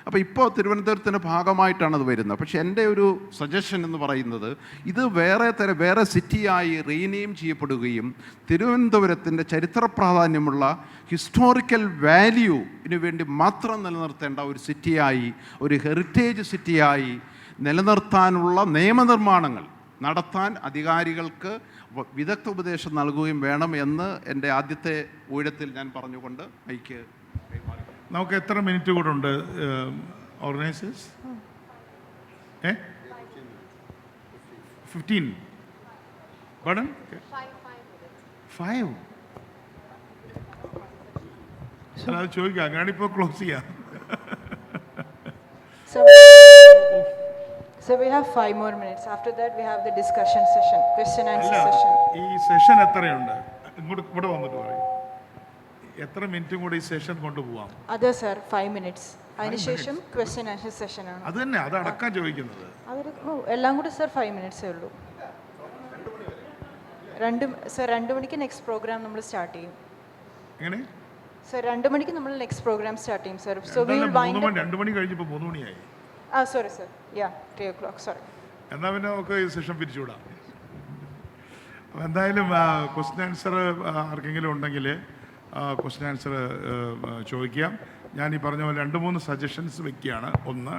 അപ്പോൾ ഇപ്പോൾ തിരുവനന്തപുരത്തിൻ്റെ ഭാഗമായിട്ടാണ് അത് വരുന്നത്. പക്ഷേ എൻ്റെ ഒരു സജഷൻ എന്ന് പറയുന്നത്, ഇത് വേറെ സിറ്റിയായി റീനെയിം ചെയ്യപ്പെടുകയും തിരുവനന്തപുരത്തിൻ്റെ ചരിത്ര പ്രാധാന്യമുള്ള ഹിസ്റ്റോറിക്കൽ വാല്യൂവിന് വേണ്ടി മാത്രം നിലനിർത്തേണ്ട ഒരു സിറ്റിയായി, ഒരു ഹെറിറ്റേജ് സിറ്റിയായി നിലനിർത്താനുള്ള നിയമനിർമ്മാണങ്ങൾ നടത്താൻ അധികാരികൾക്ക് വിദഗ്ധ ഉപദേശം നൽകുകയും വേണം എന്ന് എൻ്റെ ആദ്യത്തെ ഊഴത്തിൽ ഞാൻ പറഞ്ഞുകൊണ്ട് മൈക്ക് കൈമാറി. നമുക്ക് എത്ര മിനിറ്റ് കൂടെ ഉണ്ട് ഓർഗനൈസേഴ്സ്? 15. Pardon? 5. അത് ചോദിക്കാം, അങ്ങനെയാണിപ്പോൾ ക്ലോസ് ചെയ്യാം. So we have 5 more minutes. After that we have the discussion session, question answer session. ഈ സെഷൻ എത്രയുണ്ട്? ഇവിടെ വന്നിട്ട് പറയും. എത്ര മിനിറ്റും കൂടി ഈ സെഷൻ കൊണ്ടുപോകാം? അതെ സർ, 5 minutes. അതിനുശേഷം ക്വസ്റ്റ്യൻ ആൻസർ സെഷൻ ആണ്. അത് തന്നെ, അത് അടക്കാൻ ചോദിക്കുന്നത്. എല്ലാം കൂടി സർ 5 minutes ഉള്ളൂ. 2 മണിക്ക് നെക്സ്റ്റ് പ്രോഗ്രാം നമ്മൾ സ്റ്റാർട്ട് ചെയ്യും. എങ്ങനെ സർ? 2 മണിക്ക് നമ്മൾ നെക്സ്റ്റ് പ്രോഗ്രാം സ്റ്റാർട്ട് ചെയ്യും sir. So we will wind up. 2 മണി കഴിഞ്ഞപ്പോൾ 3 മണിയായി. Sorry sir, 3 o'clock, sorry. എന്നാൽ പിന്നെ നമുക്ക് ഈ സെഷൻ പിരിച്ചുവിടാം. അപ്പോൾ എന്തായാലും ക്വസ്റ്റ്യൻ ആൻസർ ആർക്കെങ്കിലും ഉണ്ടെങ്കിൽ ക്വസ്റ്റ്യൻ ആൻസർ ചോദിക്കാം. ഞാൻ ഈ പറഞ്ഞ പോലെ 2-3 സജഷൻസ് വെക്കുകയാണ്. ഒന്ന്,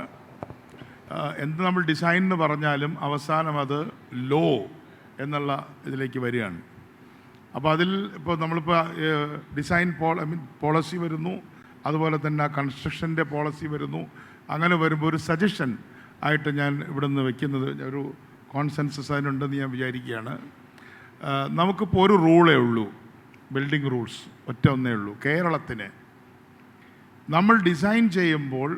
എന്ത് നമ്മൾ ഡിസൈൻ എന്ന് പറഞ്ഞാലും അവസാനം അത് ലോ എന്നുള്ള ഇതിലേക്ക് വരികയാണ്. അപ്പോൾ അതിൽ ഇപ്പോൾ നമ്മളിപ്പോൾ ഡിസൈൻ പോളിസി വരുന്നു, അതുപോലെ തന്നെ കൺസ്ട്രക്ഷൻ്റെ പോളിസി വരുന്നു. അങ്ങനെ വരുമ്പോൾ ഒരു സജഷൻ ആയിട്ട് ഞാൻ ഇവിടെ നിന്ന് വെക്കുന്നത്, ഒരു കോൺസെൻസസ് അതിനുണ്ടെന്ന് ഞാൻ വിചാരിക്കുകയാണ്. നമുക്കിപ്പോൾ ഒരു റൂളേ ഉള്ളൂ, ബിൽഡിംഗ് റൂൾസ് ഒറ്റ ഒന്നേ ഉള്ളൂ. കേരളത്തിന് നമ്മൾ ഡിസൈൻ ചെയ്യുമ്പോൾ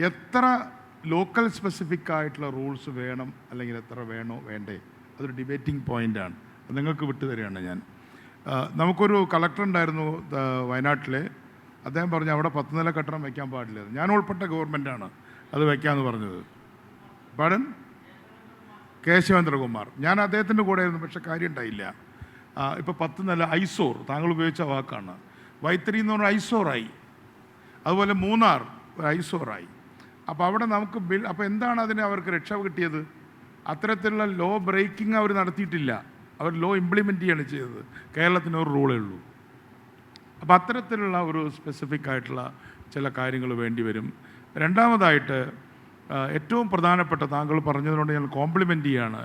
എത്ര ലോക്കൽ സ്പെസിഫിക് ആയിട്ടുള്ള റൂൾസ് വേണം, അല്ലെങ്കിൽ എത്ര വേണോ വേണ്ടേ, അതൊരു ഡിബേറ്റിംഗ് പോയിൻ്റാണ്. അത് നിങ്ങൾക്ക് വിട്ടുതരികയാണ് ഞാൻ. നമുക്കൊരു കളക്ടർ ഉണ്ടായിരുന്നു വയനാട്ടിലെ. അദ്ദേഹം പറഞ്ഞു അവിടെ 10 നില കെട്ടിടം വയ്ക്കാൻ പാടില്ല. ഞാൻ ഉൾപ്പെട്ട ഗവൺമെൻറ്റാണ് അത് വയ്ക്കാമെന്ന് പറഞ്ഞത്. പാടൻ കേശവേന്ദ്രകുമാർ, ഞാൻ അദ്ദേഹത്തിൻ്റെ കൂടെ ആയിരുന്നു, പക്ഷേ കാര്യം ഉണ്ടായില്ല. ഇപ്പോൾ 10 നില ഐസോർ, താങ്കൾ ഉപയോഗിച്ച വാക്കാണ്. വൈത്തിരി എന്ന് പറഞ്ഞാൽ ഐസോറായി. അതുപോലെ മൂന്നാർ ഒരു ഐസോറായി. അപ്പോൾ അവിടെ നമുക്ക് അപ്പോൾ എന്താണ് അതിന് അവർക്ക് രക്ഷ കിട്ടിയത്? അത്തരത്തിലുള്ള ലോ ബ്രേക്കിംഗ് അവർ നടത്തിയിട്ടില്ല, അവർ ലോ ഇംപ്ലിമെൻ്റ് ചെയ്യാണ് ചെയ്തത്. കേരളത്തിന് ഒരു റൂളേ ഉള്ളൂ. അപ്പോൾ അത്തരത്തിലുള്ള ഒരു സ്പെസിഫിക് ആയിട്ടുള്ള ചില കാര്യങ്ങൾ വേണ്ടി വരും. രണ്ടാമതായിട്ട് ഏറ്റവും പ്രധാനപ്പെട്ട, താങ്കൾ പറഞ്ഞതുകൊണ്ട് ഞാൻ കോംപ്ലിമെൻ്റ് ചെയ്യാണ്,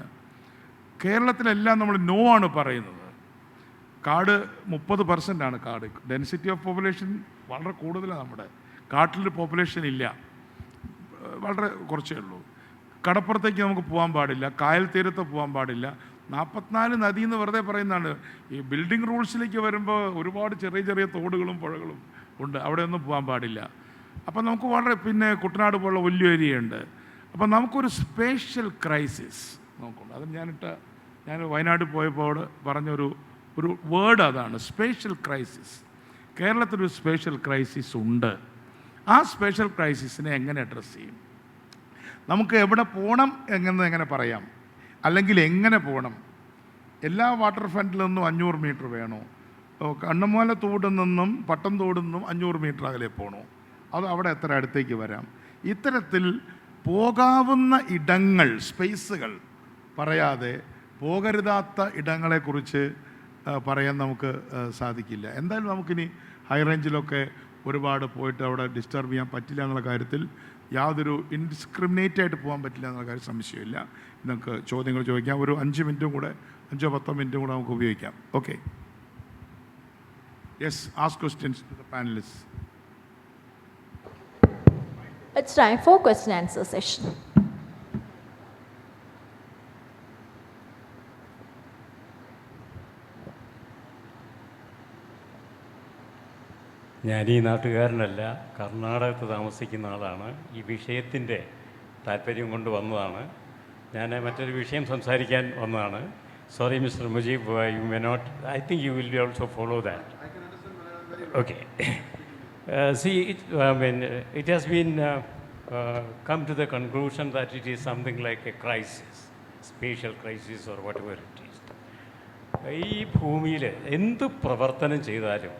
കേരളത്തിലെല്ലാം നമ്മൾ നോ ആണ് പറയുന്നത്. കാട് 30% കാട്. ഡെൻസിറ്റി ഓഫ് പോപ്പുലേഷൻ വളരെ കൂടുതലാണ്. നമ്മുടെ കാട്ടിൽ പോപ്പുലേഷൻ ഇല്ല, വളരെ കുറച്ചേ ഉള്ളൂ. കടപ്പുറത്തേക്ക് നമുക്ക് പോകാൻ പാടില്ല, കായൽ തീരത്ത് പോകാൻ പാടില്ല. 44 നദി എന്ന് വെറുതെ പറയുന്നതാണ്. ഈ ബിൽഡിംഗ് റൂൾസിലേക്ക് വരുമ്പോൾ ഒരുപാട് ചെറിയ ചെറിയ തോടുകളും പുഴകളും ഉണ്ട്, അവിടെയൊന്നും പോകാൻ പാടില്ല. അപ്പം നമുക്ക് വളരെ, പിന്നെ കുട്ടനാട് പോലുള്ള വലിയ ഏരിയയുണ്ട്. അപ്പം നമുക്കൊരു സ്പേഷ്യൽ ക്രൈസിസ് നമുക്കുണ്ട്. അത് ഞാൻ വയനാട് പോയപ്പോൾ പറഞ്ഞൊരു വേർഡ് അതാണ്, സ്പേഷ്യൽ ക്രൈസിസ്. കേരളത്തിലൊരു സ്പേഷ്യൽ ക്രൈസിസ് ഉണ്ട്. ആ സ്പേഷ്യൽ ക്രൈസിസിനെ എങ്ങനെ അഡ്രസ്സ് ചെയ്യും? നമുക്ക് എവിടെ പോകണം എങ്ങനെ പറയാം, അല്ലെങ്കിൽ എങ്ങനെ പോകണം? എല്ലാ വാട്ടർ ഫ്രണ്ടിൽ നിന്നും 500 മീറ്റർ വേണോ? കണ്ണമൂല തോടിൽ നിന്നും പട്ടം തോടിൽ നിന്നും 500 മീറ്റർ അകലെ പോകണോ? അത് അവിടെ എത്ര അടുത്തേക്ക് വരാം? ഇത്തരത്തിൽ പോകാവുന്ന ഇടങ്ങൾ, സ്പേസുകൾ പറയാതെ പോകരുതാത്ത ഇടങ്ങളെക്കുറിച്ച് പറയാൻ നമുക്ക് സാധിക്കില്ല. എന്തായാലും നമുക്കിനി ഹൈ റേഞ്ചിലൊക്കെ ഒരുപാട് പോയിട്ട് അവിടെ ഡിസ്റ്റർബ് ചെയ്യാൻ പറ്റില്ല എന്നുള്ള കാര്യത്തിൽ യാതൊരു ഇൻഡിസ്ക്രിമിനേറ്റ് ആയിട്ട് പോകാൻ പറ്റില്ല എന്നുള്ള കാര്യം സംശയമില്ല. നമുക്ക് ചോദ്യങ്ങൾ ചോദിക്കാം. ഒരു 5 മിനിറ്റും കൂടെ, 5-10 മിനിറ്റും കൂടെ നമുക്ക് ഉപയോഗിക്കാം. Okay, yes, ask questions to the panelist. It's time for question and answer session. ഞാൻ ഈ നാട്ടുകാരനല്ല, കർണാടകത്ത് താമസിക്കുന്ന ആളാണ്. ഈ വിഷയത്തിൻ്റെ താല്പര്യം കൊണ്ട് വന്നതാണ്. ഞാൻ മറ്റൊരു വിഷയം സംസാരിക്കാൻ വന്നതാണ്. Sorry mister Mujeeb, you may not, I think you will be also follow that. Okay, see, it has been come to the conclusion that it is something like a crisis, spatial crisis or whatever it is. ഈ ഭൂമിയിൽ എന്ത് പ്രവർത്തനം ചെയ്താലും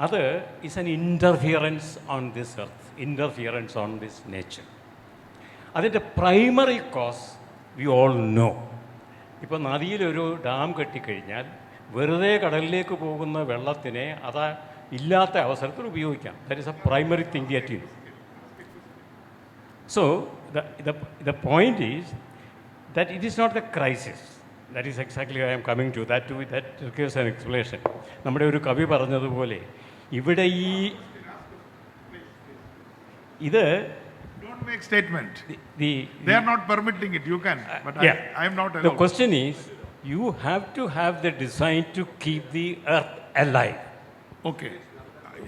അത് is an interference on this earth, interference on this nature. അതിൻ്റെ primary cause we all no. ഇപ്പോൾ നദിയിലൊരു ഡാം കെട്ടിക്കഴിഞ്ഞാൽ വെറുതെ കടലിലേക്ക് പോകുന്ന വെള്ളത്തിനെ അത് ഇല്ലാത്ത അവസരത്തിൽ ഉപയോഗിക്കാം. That is A primary thing that you know. So the point is that it is not the crisis. That is exactly why I am coming to that. That requires an explanation. നമ്മുടെ ഒരു കവി പറഞ്ഞതുപോലെ ഇവിടെ ഇത് Don't make statement. they are not permitting it. You can, but yeah. I am not allowed. The question is, you have to have the design to keep the earth alive. Okay.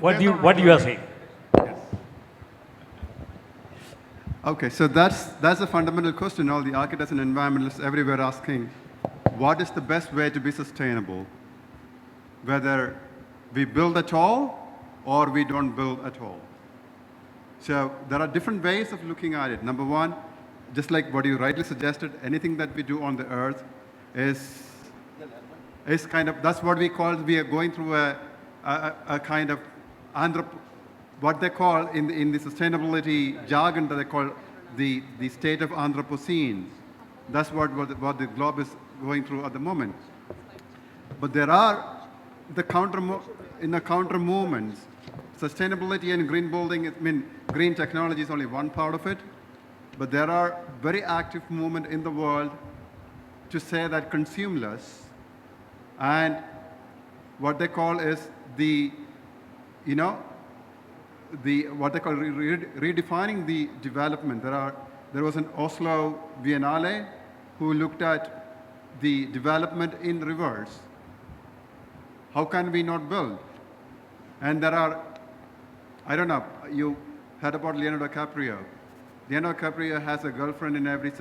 What you are saying? Okay, so that's a fundamental question all the architects and environmentalists everywhere asking. What is the best way to be sustainable? Whether we build at all or we don't build at all. So there are different ways of looking at it. Number one, just like what you rightly suggested, anything that we do on the earth is kind of, that's what we call, we are going through a kind of what they call in the sustainability jargon that they call the state of Anthropocene. That's what the globe is going through at the moment. But there are the counter movements. Sustainability and green building, green technology is only one part of it, but there are very active movement in the world to say that consume less, and what they call is what they call redefining the development. There was an Oslo Biennale who looked at the development in rivers, how can we not build? And there are, I don't know, you heard about Leonardo DiCaprio. Leonardo DiCaprio has a girlfriend in every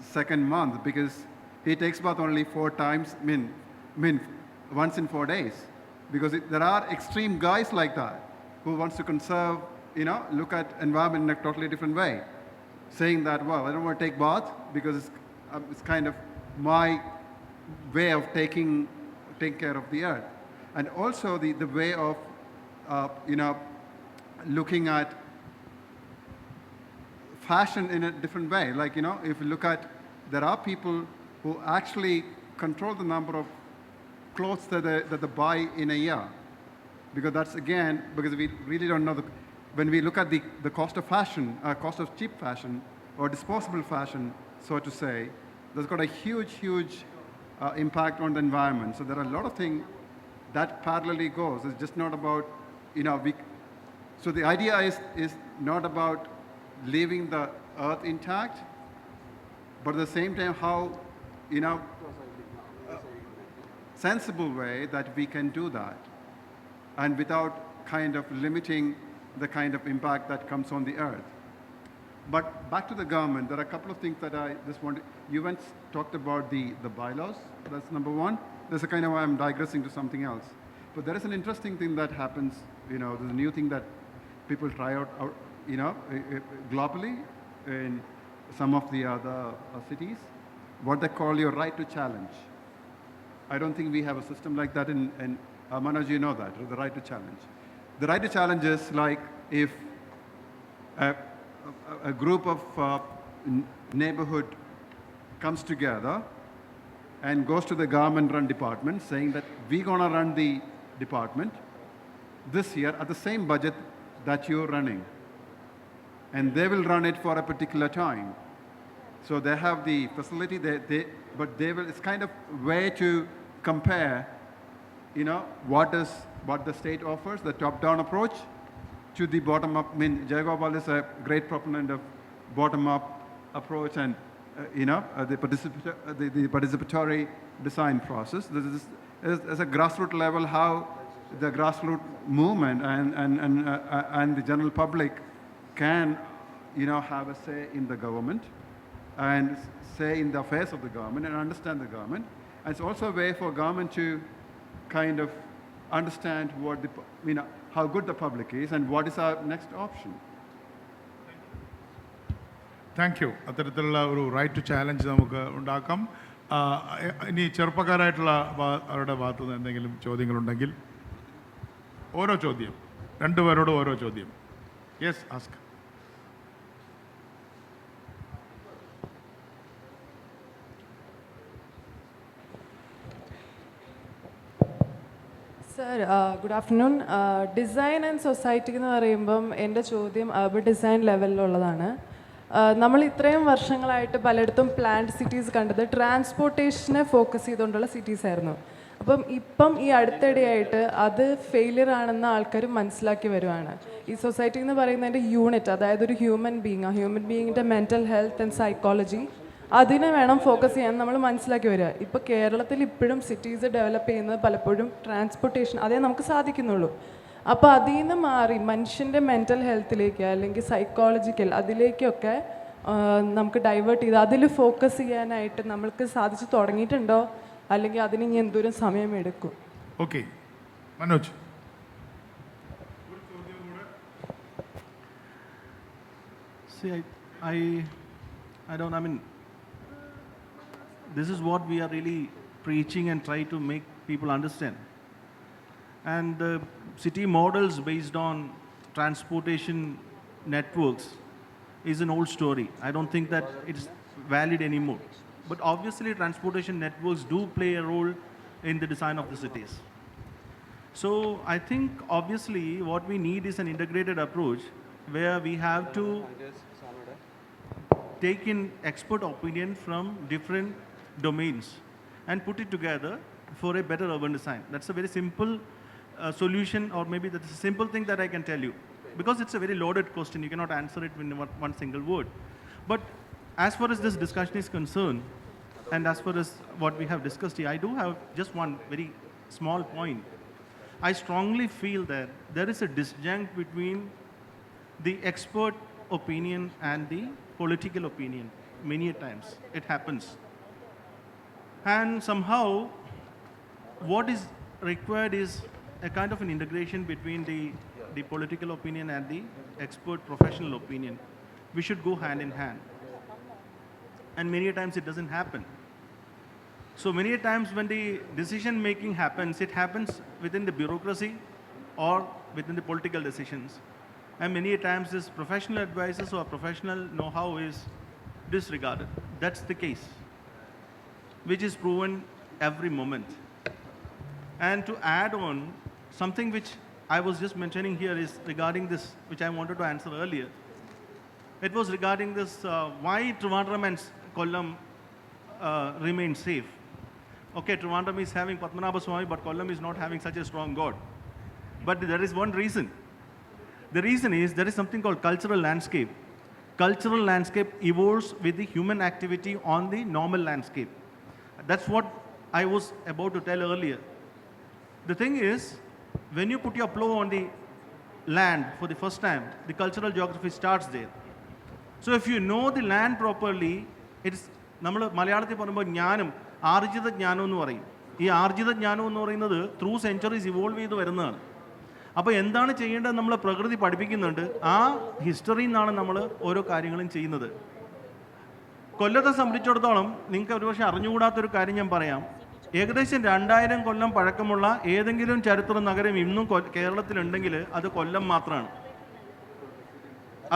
second month because he takes bath only 4 times, once in 4 days. Because there are extreme guys like that who wants to conserve, look at environment in a totally different way. Saying that, well, I don't want to take bath because it's kind of my way of taking care of the earth. And also the way of, looking at fashion in a different way. Like, if you look at, there are people who actually control the number of clothes that they buy in a year. Because that's, again, because we really don't know, when we look at the cost of fashion, cost of cheap fashion, or disposable fashion, so to say, that's got a huge impact on the environment. So there are a lot of things that parallelly goes. It's just not about, so the idea is not about leaving the earth intact, but at the same time how, sensible way that we can do that, and without kind of limiting the kind of impact that comes on the earth. But back to the government, there are a couple of things that I just want to, you once talked about the bylaws, that's number one. There's a kind of, I'm digressing to something else. But there is an interesting thing that happens, there's a new thing that people try out globally in some of the other cities, what they call your right to challenge. I don't think we have a system like that in Manoj, you know that, the right to challenge. The right to challenge is like if a group of neighborhood comes together and goes to the government-run department saying that we're going to run the department this year at the same budget that you're running. And they will run it for a particular time. So they have the facility, but they will, it's kind of way to compare, what the state offers, the top-down approach, to the bottom-up. Jayagopal is a great proponent of bottom-up approach and, the participatory design process. This is a grassroots level, how the grassroots movement and the general public can, have a say in the government and say in the affairs of the government and understand the government. And it's also a way for government to kind of understand what how good the public is and what is our next option. Thank you. അത്തരത്തിലുള്ള ഒരു റൈറ്റ് ടു ചാലഞ്ച് നമുക്ക് ഉണ്ടാക്കാം. ഇനി ചെറുപ്പക്കാരായിട്ടുള്ള അവരുടെ ഭാഗത്തു നിന്ന് എന്തെങ്കിലും ചോദ്യങ്ങളുണ്ടെങ്കിൽ ഓരോ ചോദ്യം, രണ്ടുപേരോടും ഓരോ ചോദ്യം. Yes, ask. Sir, good afternoon. Design and society എന്ന് പറയുമ്പം എൻ്റെ ചോദ്യം അർബൻ ഡിസൈൻ ലെവലിലുള്ളതാണ്. നമ്മൾ ഇത്രയും വർഷങ്ങളായിട്ട് പലയിടത്തും പ്ലാൻഡ് സിറ്റീസ് കണ്ടത് ട്രാൻസ്പോർട്ടേഷനെ ഫോക്കസ് ചെയ്തുകൊണ്ടുള്ള സിറ്റീസ് ആയിരുന്നു. ഇപ്പം ഈ അടുത്തിടെയായിട്ട് അത് ഫെയിലിയർ ആണെന്ന് ആൾക്കാർ മനസ്സിലാക്കി വരുവാണ്. ഈ സൊസൈറ്റി എന്ന് പറയുന്നതിൻ്റെ യൂണിറ്റ്, അതായത് ഒരു ഹ്യൂമൻ ബീയിങ്ങിൻ്റെ മെൻ്റൽ ഹെൽത്ത് ആൻഡ് സൈക്കോളജി, അതിനെ വേണം ഫോക്കസ് ചെയ്യാൻ നമ്മൾ മനസ്സിലാക്കി വരിക. ഇപ്പോൾ കേരളത്തിൽ ഇപ്പോഴും സിറ്റീസ് ഡെവലപ്പ് ചെയ്യുന്നത് പലപ്പോഴും ട്രാൻസ്പോർട്ടേഷൻ, അതേ നമുക്ക് സാധിക്കുന്നുള്ളൂ. അപ്പോൾ അതിൽ നിന്ന് മാറി മനുഷ്യൻ്റെ മെൻ്റൽ ഹെൽത്തിലേക്ക് അല്ലെങ്കിൽ സൈക്കോളജിക്കൽ അതിലേക്കൊക്കെ നമുക്ക് ഡൈവേർട്ട് ചെയ്ത് അതിൽ ഫോക്കസ് ചെയ്യാനായിട്ട് നമ്മൾക്ക് സാധിച്ചു തുടങ്ങിയിട്ടുണ്ടോ, അല്ലെങ്കിൽ അതിന് ഇനി എന്തോരം സമയമെടുക്കും? Okay, Manoj. This is what we are really preaching and try to make people understand. And the city models based on transportation networks is an old story. I don't think that it's valid anymore. But obviously transportation networks do play a role in the design of the cities. So I think obviously what we need is an integrated approach where we have to take in expert opinion from different domains and put it together for a better urban design. That's a very simple solution, or maybe that's a simple thing that I can tell you, because it's a very loaded question. You cannot answer it in one single word. But as far as this discussion is concerned, and as far as what we have discussed here, I do have just one very small point. I strongly feel that there is a disjunct between the expert opinion and the political opinion. Many a times it happens. And somehow, what is required is a kind of an integration between the political opinion and the expert professional opinion. We should go hand in hand. And many a times it doesn't happen. So many a times when the decision making happens, it happens within the bureaucracy or within the political decisions. And many a times this professional advices or professional know-how is disregarded. That's the case, which is proven every moment. And to add on, something which I was just mentioning here is regarding this, which I wanted to answer earlier. It was regarding this, why Trivandrum and Kollam remain safe. Okay, Trivandrum is having Padmanabha Swami, but Kollam is not having such a strong god. But there is one reason. The reason is there is something called cultural landscape. Cultural landscape evolves with the human activity on the normal landscape. That's what I was about to tell earlier. The thing is, when you put your plow on the land for the first time, the cultural geography starts there. So if you know the land properly, it's നമ്മൾ മലയാളത്തിൽ പറയുമ്പോൾ ജ്ഞാനം ആർജിത ജ്ഞാനം എന്ന് പറയും. ഈ ആർജിത ജ്ഞാനം എന്ന് പറയുന്നത് ത്രൂ സെഞ്ചുറീസ് ഇവോൾവ് ചെയ്ത് വരുന്നതാണ്. അപ്പോൾ എന്താണ് ചെയ്യേണ്ടത് നമ്മൾ പ്രകൃതി പഠിപ്പിക്കുന്നുണ്ട്. ആ ഹിസ്റ്ററിയിൽ നിന്നാണ് നമ്മൾ ഓരോ കാര്യങ്ങളും ചെയ്യുന്നത്. കൊല്ലത്തെ സംബന്ധിച്ചിടത്തോളം നിങ്ങൾക്ക് ഒരുപക്ഷെ അറിഞ്ഞുകൂടാത്തൊരു കാര്യം ഞാൻ പറയാം. ഏകദേശം 2000 കൊല്ലം പഴക്കമുള്ള ഏതെങ്കിലും ചരിത്ര നഗരം ഇന്നും കേരളത്തിലുണ്ടെങ്കിൽ അത് കൊല്ലം മാത്രമാണ്.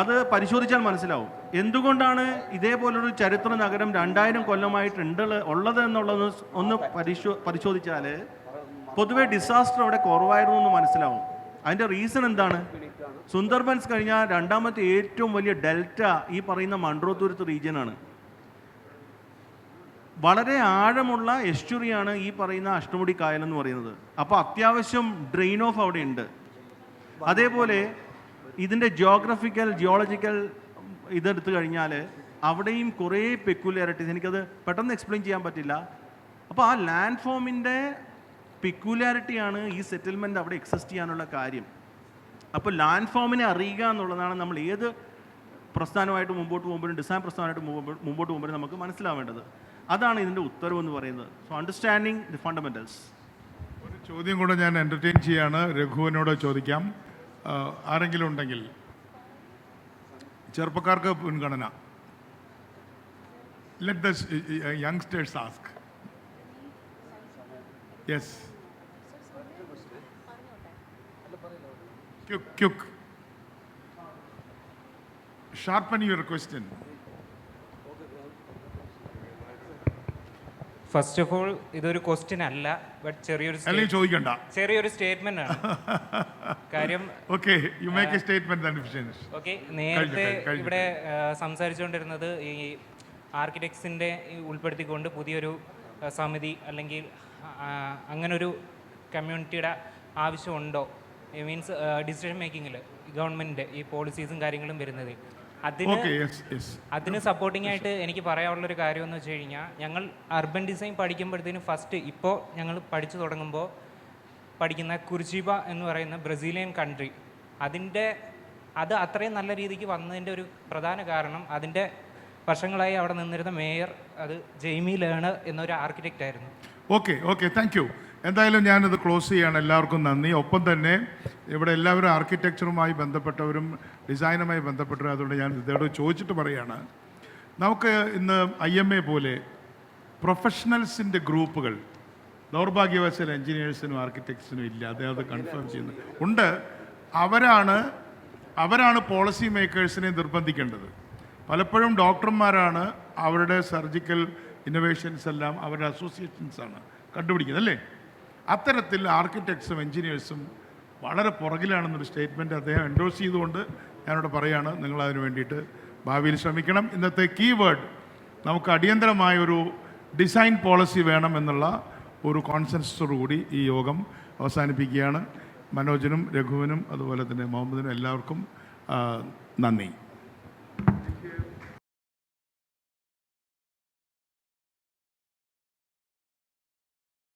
അത് പരിശോധിച്ചാൽ മനസ്സിലാവും എന്തുകൊണ്ടാണ് ഇതേപോലൊരു ചരിത്ര നഗരം 2000 കൊല്ലമായിട്ട് ഉള്ളത് എന്നുള്ളത് ഒന്ന് പരിശോധിച്ചാൽ പൊതുവെ ഡിസാസ്റ്റർ അവിടെ കുറവായിരുന്നു എന്ന് മനസ്സിലാവും. അതിൻ്റെ റീസൺ എന്താണ്? സുന്ദർബൻസ് കഴിഞ്ഞാൽ രണ്ടാമത്തെ ഏറ്റവും വലിയ ഡെൽറ്റ ഈ പറയുന്ന മൺട്രോത്തുരുത്ത് റീജിയനാണ്. വളരെ ആഴമുള്ള എസ്റ്റുറിയാണ് ഈ പറയുന്ന അഷ്ടമുടി കായൽ എന്ന് പറയുന്നത്. അപ്പോൾ അത്യാവശ്യം ഡ്രെയിൻ ഓഫ് അവിടെ ഉണ്ട്. അതേപോലെ ഇതിൻ്റെ ജിയോളജിക്കൽ ഇതെടുത്തു കഴിഞ്ഞാൽ അവിടെയും കുറേ പെക്യുലാരിറ്റീസ്, എനിക്കത് പെട്ടെന്ന് എക്സ്പ്ലെയിൻ ചെയ്യാൻ പറ്റില്ല. അപ്പോൾ ആ ലാൻഡ് ഫോമിൻ്റെ പെക്യുലാരിറ്റിയാണ് ഈ സെറ്റിൽമെൻറ്റ് അവിടെ എക്സിസ്റ്റ് ചെയ്യാനുള്ള കാര്യം. അപ്പോൾ ലാൻഡ് ഫോമിനെ അറിയുക എന്നുള്ളതാണ് നമ്മൾ ഏത് പ്രസ്ഥാനമായിട്ട് മുമ്പോട്ട് പോകുമ്പോഴും ഡിസൈൻ പ്രസ്ഥാനമായിട്ട് മുമ്പോട്ട് പോകുമ്പോഴും നമുക്ക് മനസ്സിലാവേണ്ടത്. അതാണ് ഇതിൻ്റെ ഉത്തരവെന്ന് പറയുന്നത്. So understanding the fundamentals. ഒരു ചോദ്യം കൂടെ ഞാൻ എൻ്റർടൈൻ ചെയ്യാണ്, രഘുവിനോട് ചോദിക്കാം. ആരെങ്കിലും ഉണ്ടെങ്കിൽ ചെറുപ്പക്കാർക്ക് മുൻഗണന. Let the youngsters ask. Yes, quick sharpen your question. First of all ഇതൊരു ക്വസ്റ്റ്യൻ അല്ല, ബട്ട് ചെറിയൊരു സ്റ്റേറ്റ്മെന്റ് ആണ്. കാര്യം ഓക്കെ, നേരത്തെ ഇവിടെ സംസാരിച്ചുകൊണ്ടിരുന്നത് ഈ ആർക്കിടെക്ട്സിൻ്റെ ഉൾപ്പെടുത്തിക്കൊണ്ട് പുതിയൊരു സമിതി അല്ലെങ്കിൽ അങ്ങനൊരു കമ്മ്യൂണിറ്റിയുടെ ആവശ്യമുണ്ടോ, മീൻസ് ഡിസിഷൻ മേക്കിങ്ങിൽ ഗവൺമെൻറ്റിൻ്റെ ഈ പോളിസീസും കാര്യങ്ങളും വരുന്നത്. അതിന് സപ്പോർട്ടിംഗ് ആയിട്ട് എനിക്ക് പറയാനുള്ളൊരു കാര്യം എന്ന് വെച്ച് കഴിഞ്ഞാൽ, ഞങ്ങൾ അർബൻ ഡിസൈൻ പഠിക്കുമ്പോഴത്തേനും ഫസ്റ്റ് ഇപ്പോൾ ഞങ്ങൾ പഠിച്ചു തുടങ്ങുമ്പോൾ പഠിക്കുന്ന കുർച്ചിബ എന്ന് പറയുന്ന ബ്രസീലിയൻ കൺട്രി, അത് അത്രയും നല്ല രീതിക്ക് വന്നതിൻ്റെ ഒരു പ്രധാന കാരണം അതിൻ്റെ വർഷങ്ങളായി അവിടെ നിന്നിരുന്ന മേയർ അത് ജെയ്മി ലേണർ എന്നൊരു ആർക്കിടെക്റ്റ് ആയിരുന്നു. Okay, thank you. എന്തായാലും ഞാനത് ക്ലോസ് ചെയ്യാണ്. എല്ലാവർക്കും നന്ദി. ഒപ്പം തന്നെ ഇവിടെ എല്ലാവരും ആർക്കിടെക്ചറുമായി ബന്ധപ്പെട്ടവരും ഡിസൈനുമായി ബന്ധപ്പെട്ടവരും. അതുകൊണ്ട് ഞാൻ ഇതോട് ചോദിച്ചിട്ട് പറയുകയാണ്, നമുക്ക് ഇന്ന് IMA പോലെ പ്രൊഫഷണൽസിൻ്റെ ഗ്രൂപ്പുകൾ ദൗർഭാഗ്യവശാൽ എൻജിനീയേഴ്സിനും ആർക്കിടെക്ട്സിനും ഇല്ല. അദ്ദേഹം അത് കൺഫേം ചെയ്യുന്നു ഉണ്ട്. അവരാണ് പോളിസി മേക്കേഴ്സിനെ നിർബന്ധിക്കേണ്ടത്. പലപ്പോഴും ഡോക്ടർമാരാണ് അവരുടെ സർജിക്കൽ ഇന്നോവേഷൻസ് എല്ലാം അവരുടെ അസോസിയേഷൻസാണ് കണ്ടുപിടിക്കുന്നത്, അല്ലേ? അത്തരത്തിൽ ആർക്കിടെക്ട്സും എൻജിനീയേഴ്സും വളരെ പുറകിലാണെന്നൊരു സ്റ്റേറ്റ്മെൻറ്റ് അദ്ദേഹം എൻഡോഴ്സ് ചെയ്തുകൊണ്ട് ഞാനിവിടെ പറയുകയാണ്. നിങ്ങളതിന് വേണ്ടിയിട്ട് ഭാവിയിൽ ശ്രമിക്കണം. ഇന്നത്തെ കീവേഡ് നമുക്ക് അടിയന്തരമായൊരു ഡിസൈൻ പോളിസി വേണം എന്നുള്ള ഒരു കോൺസെൻസസോടുകൂടി ഈ യോഗം അവസാനിപ്പിക്കുകയാണ്. മനോജിനും രഘുവിനും അതുപോലെ തന്നെ മുഹമ്മദിനും എല്ലാവർക്കും നന്ദി.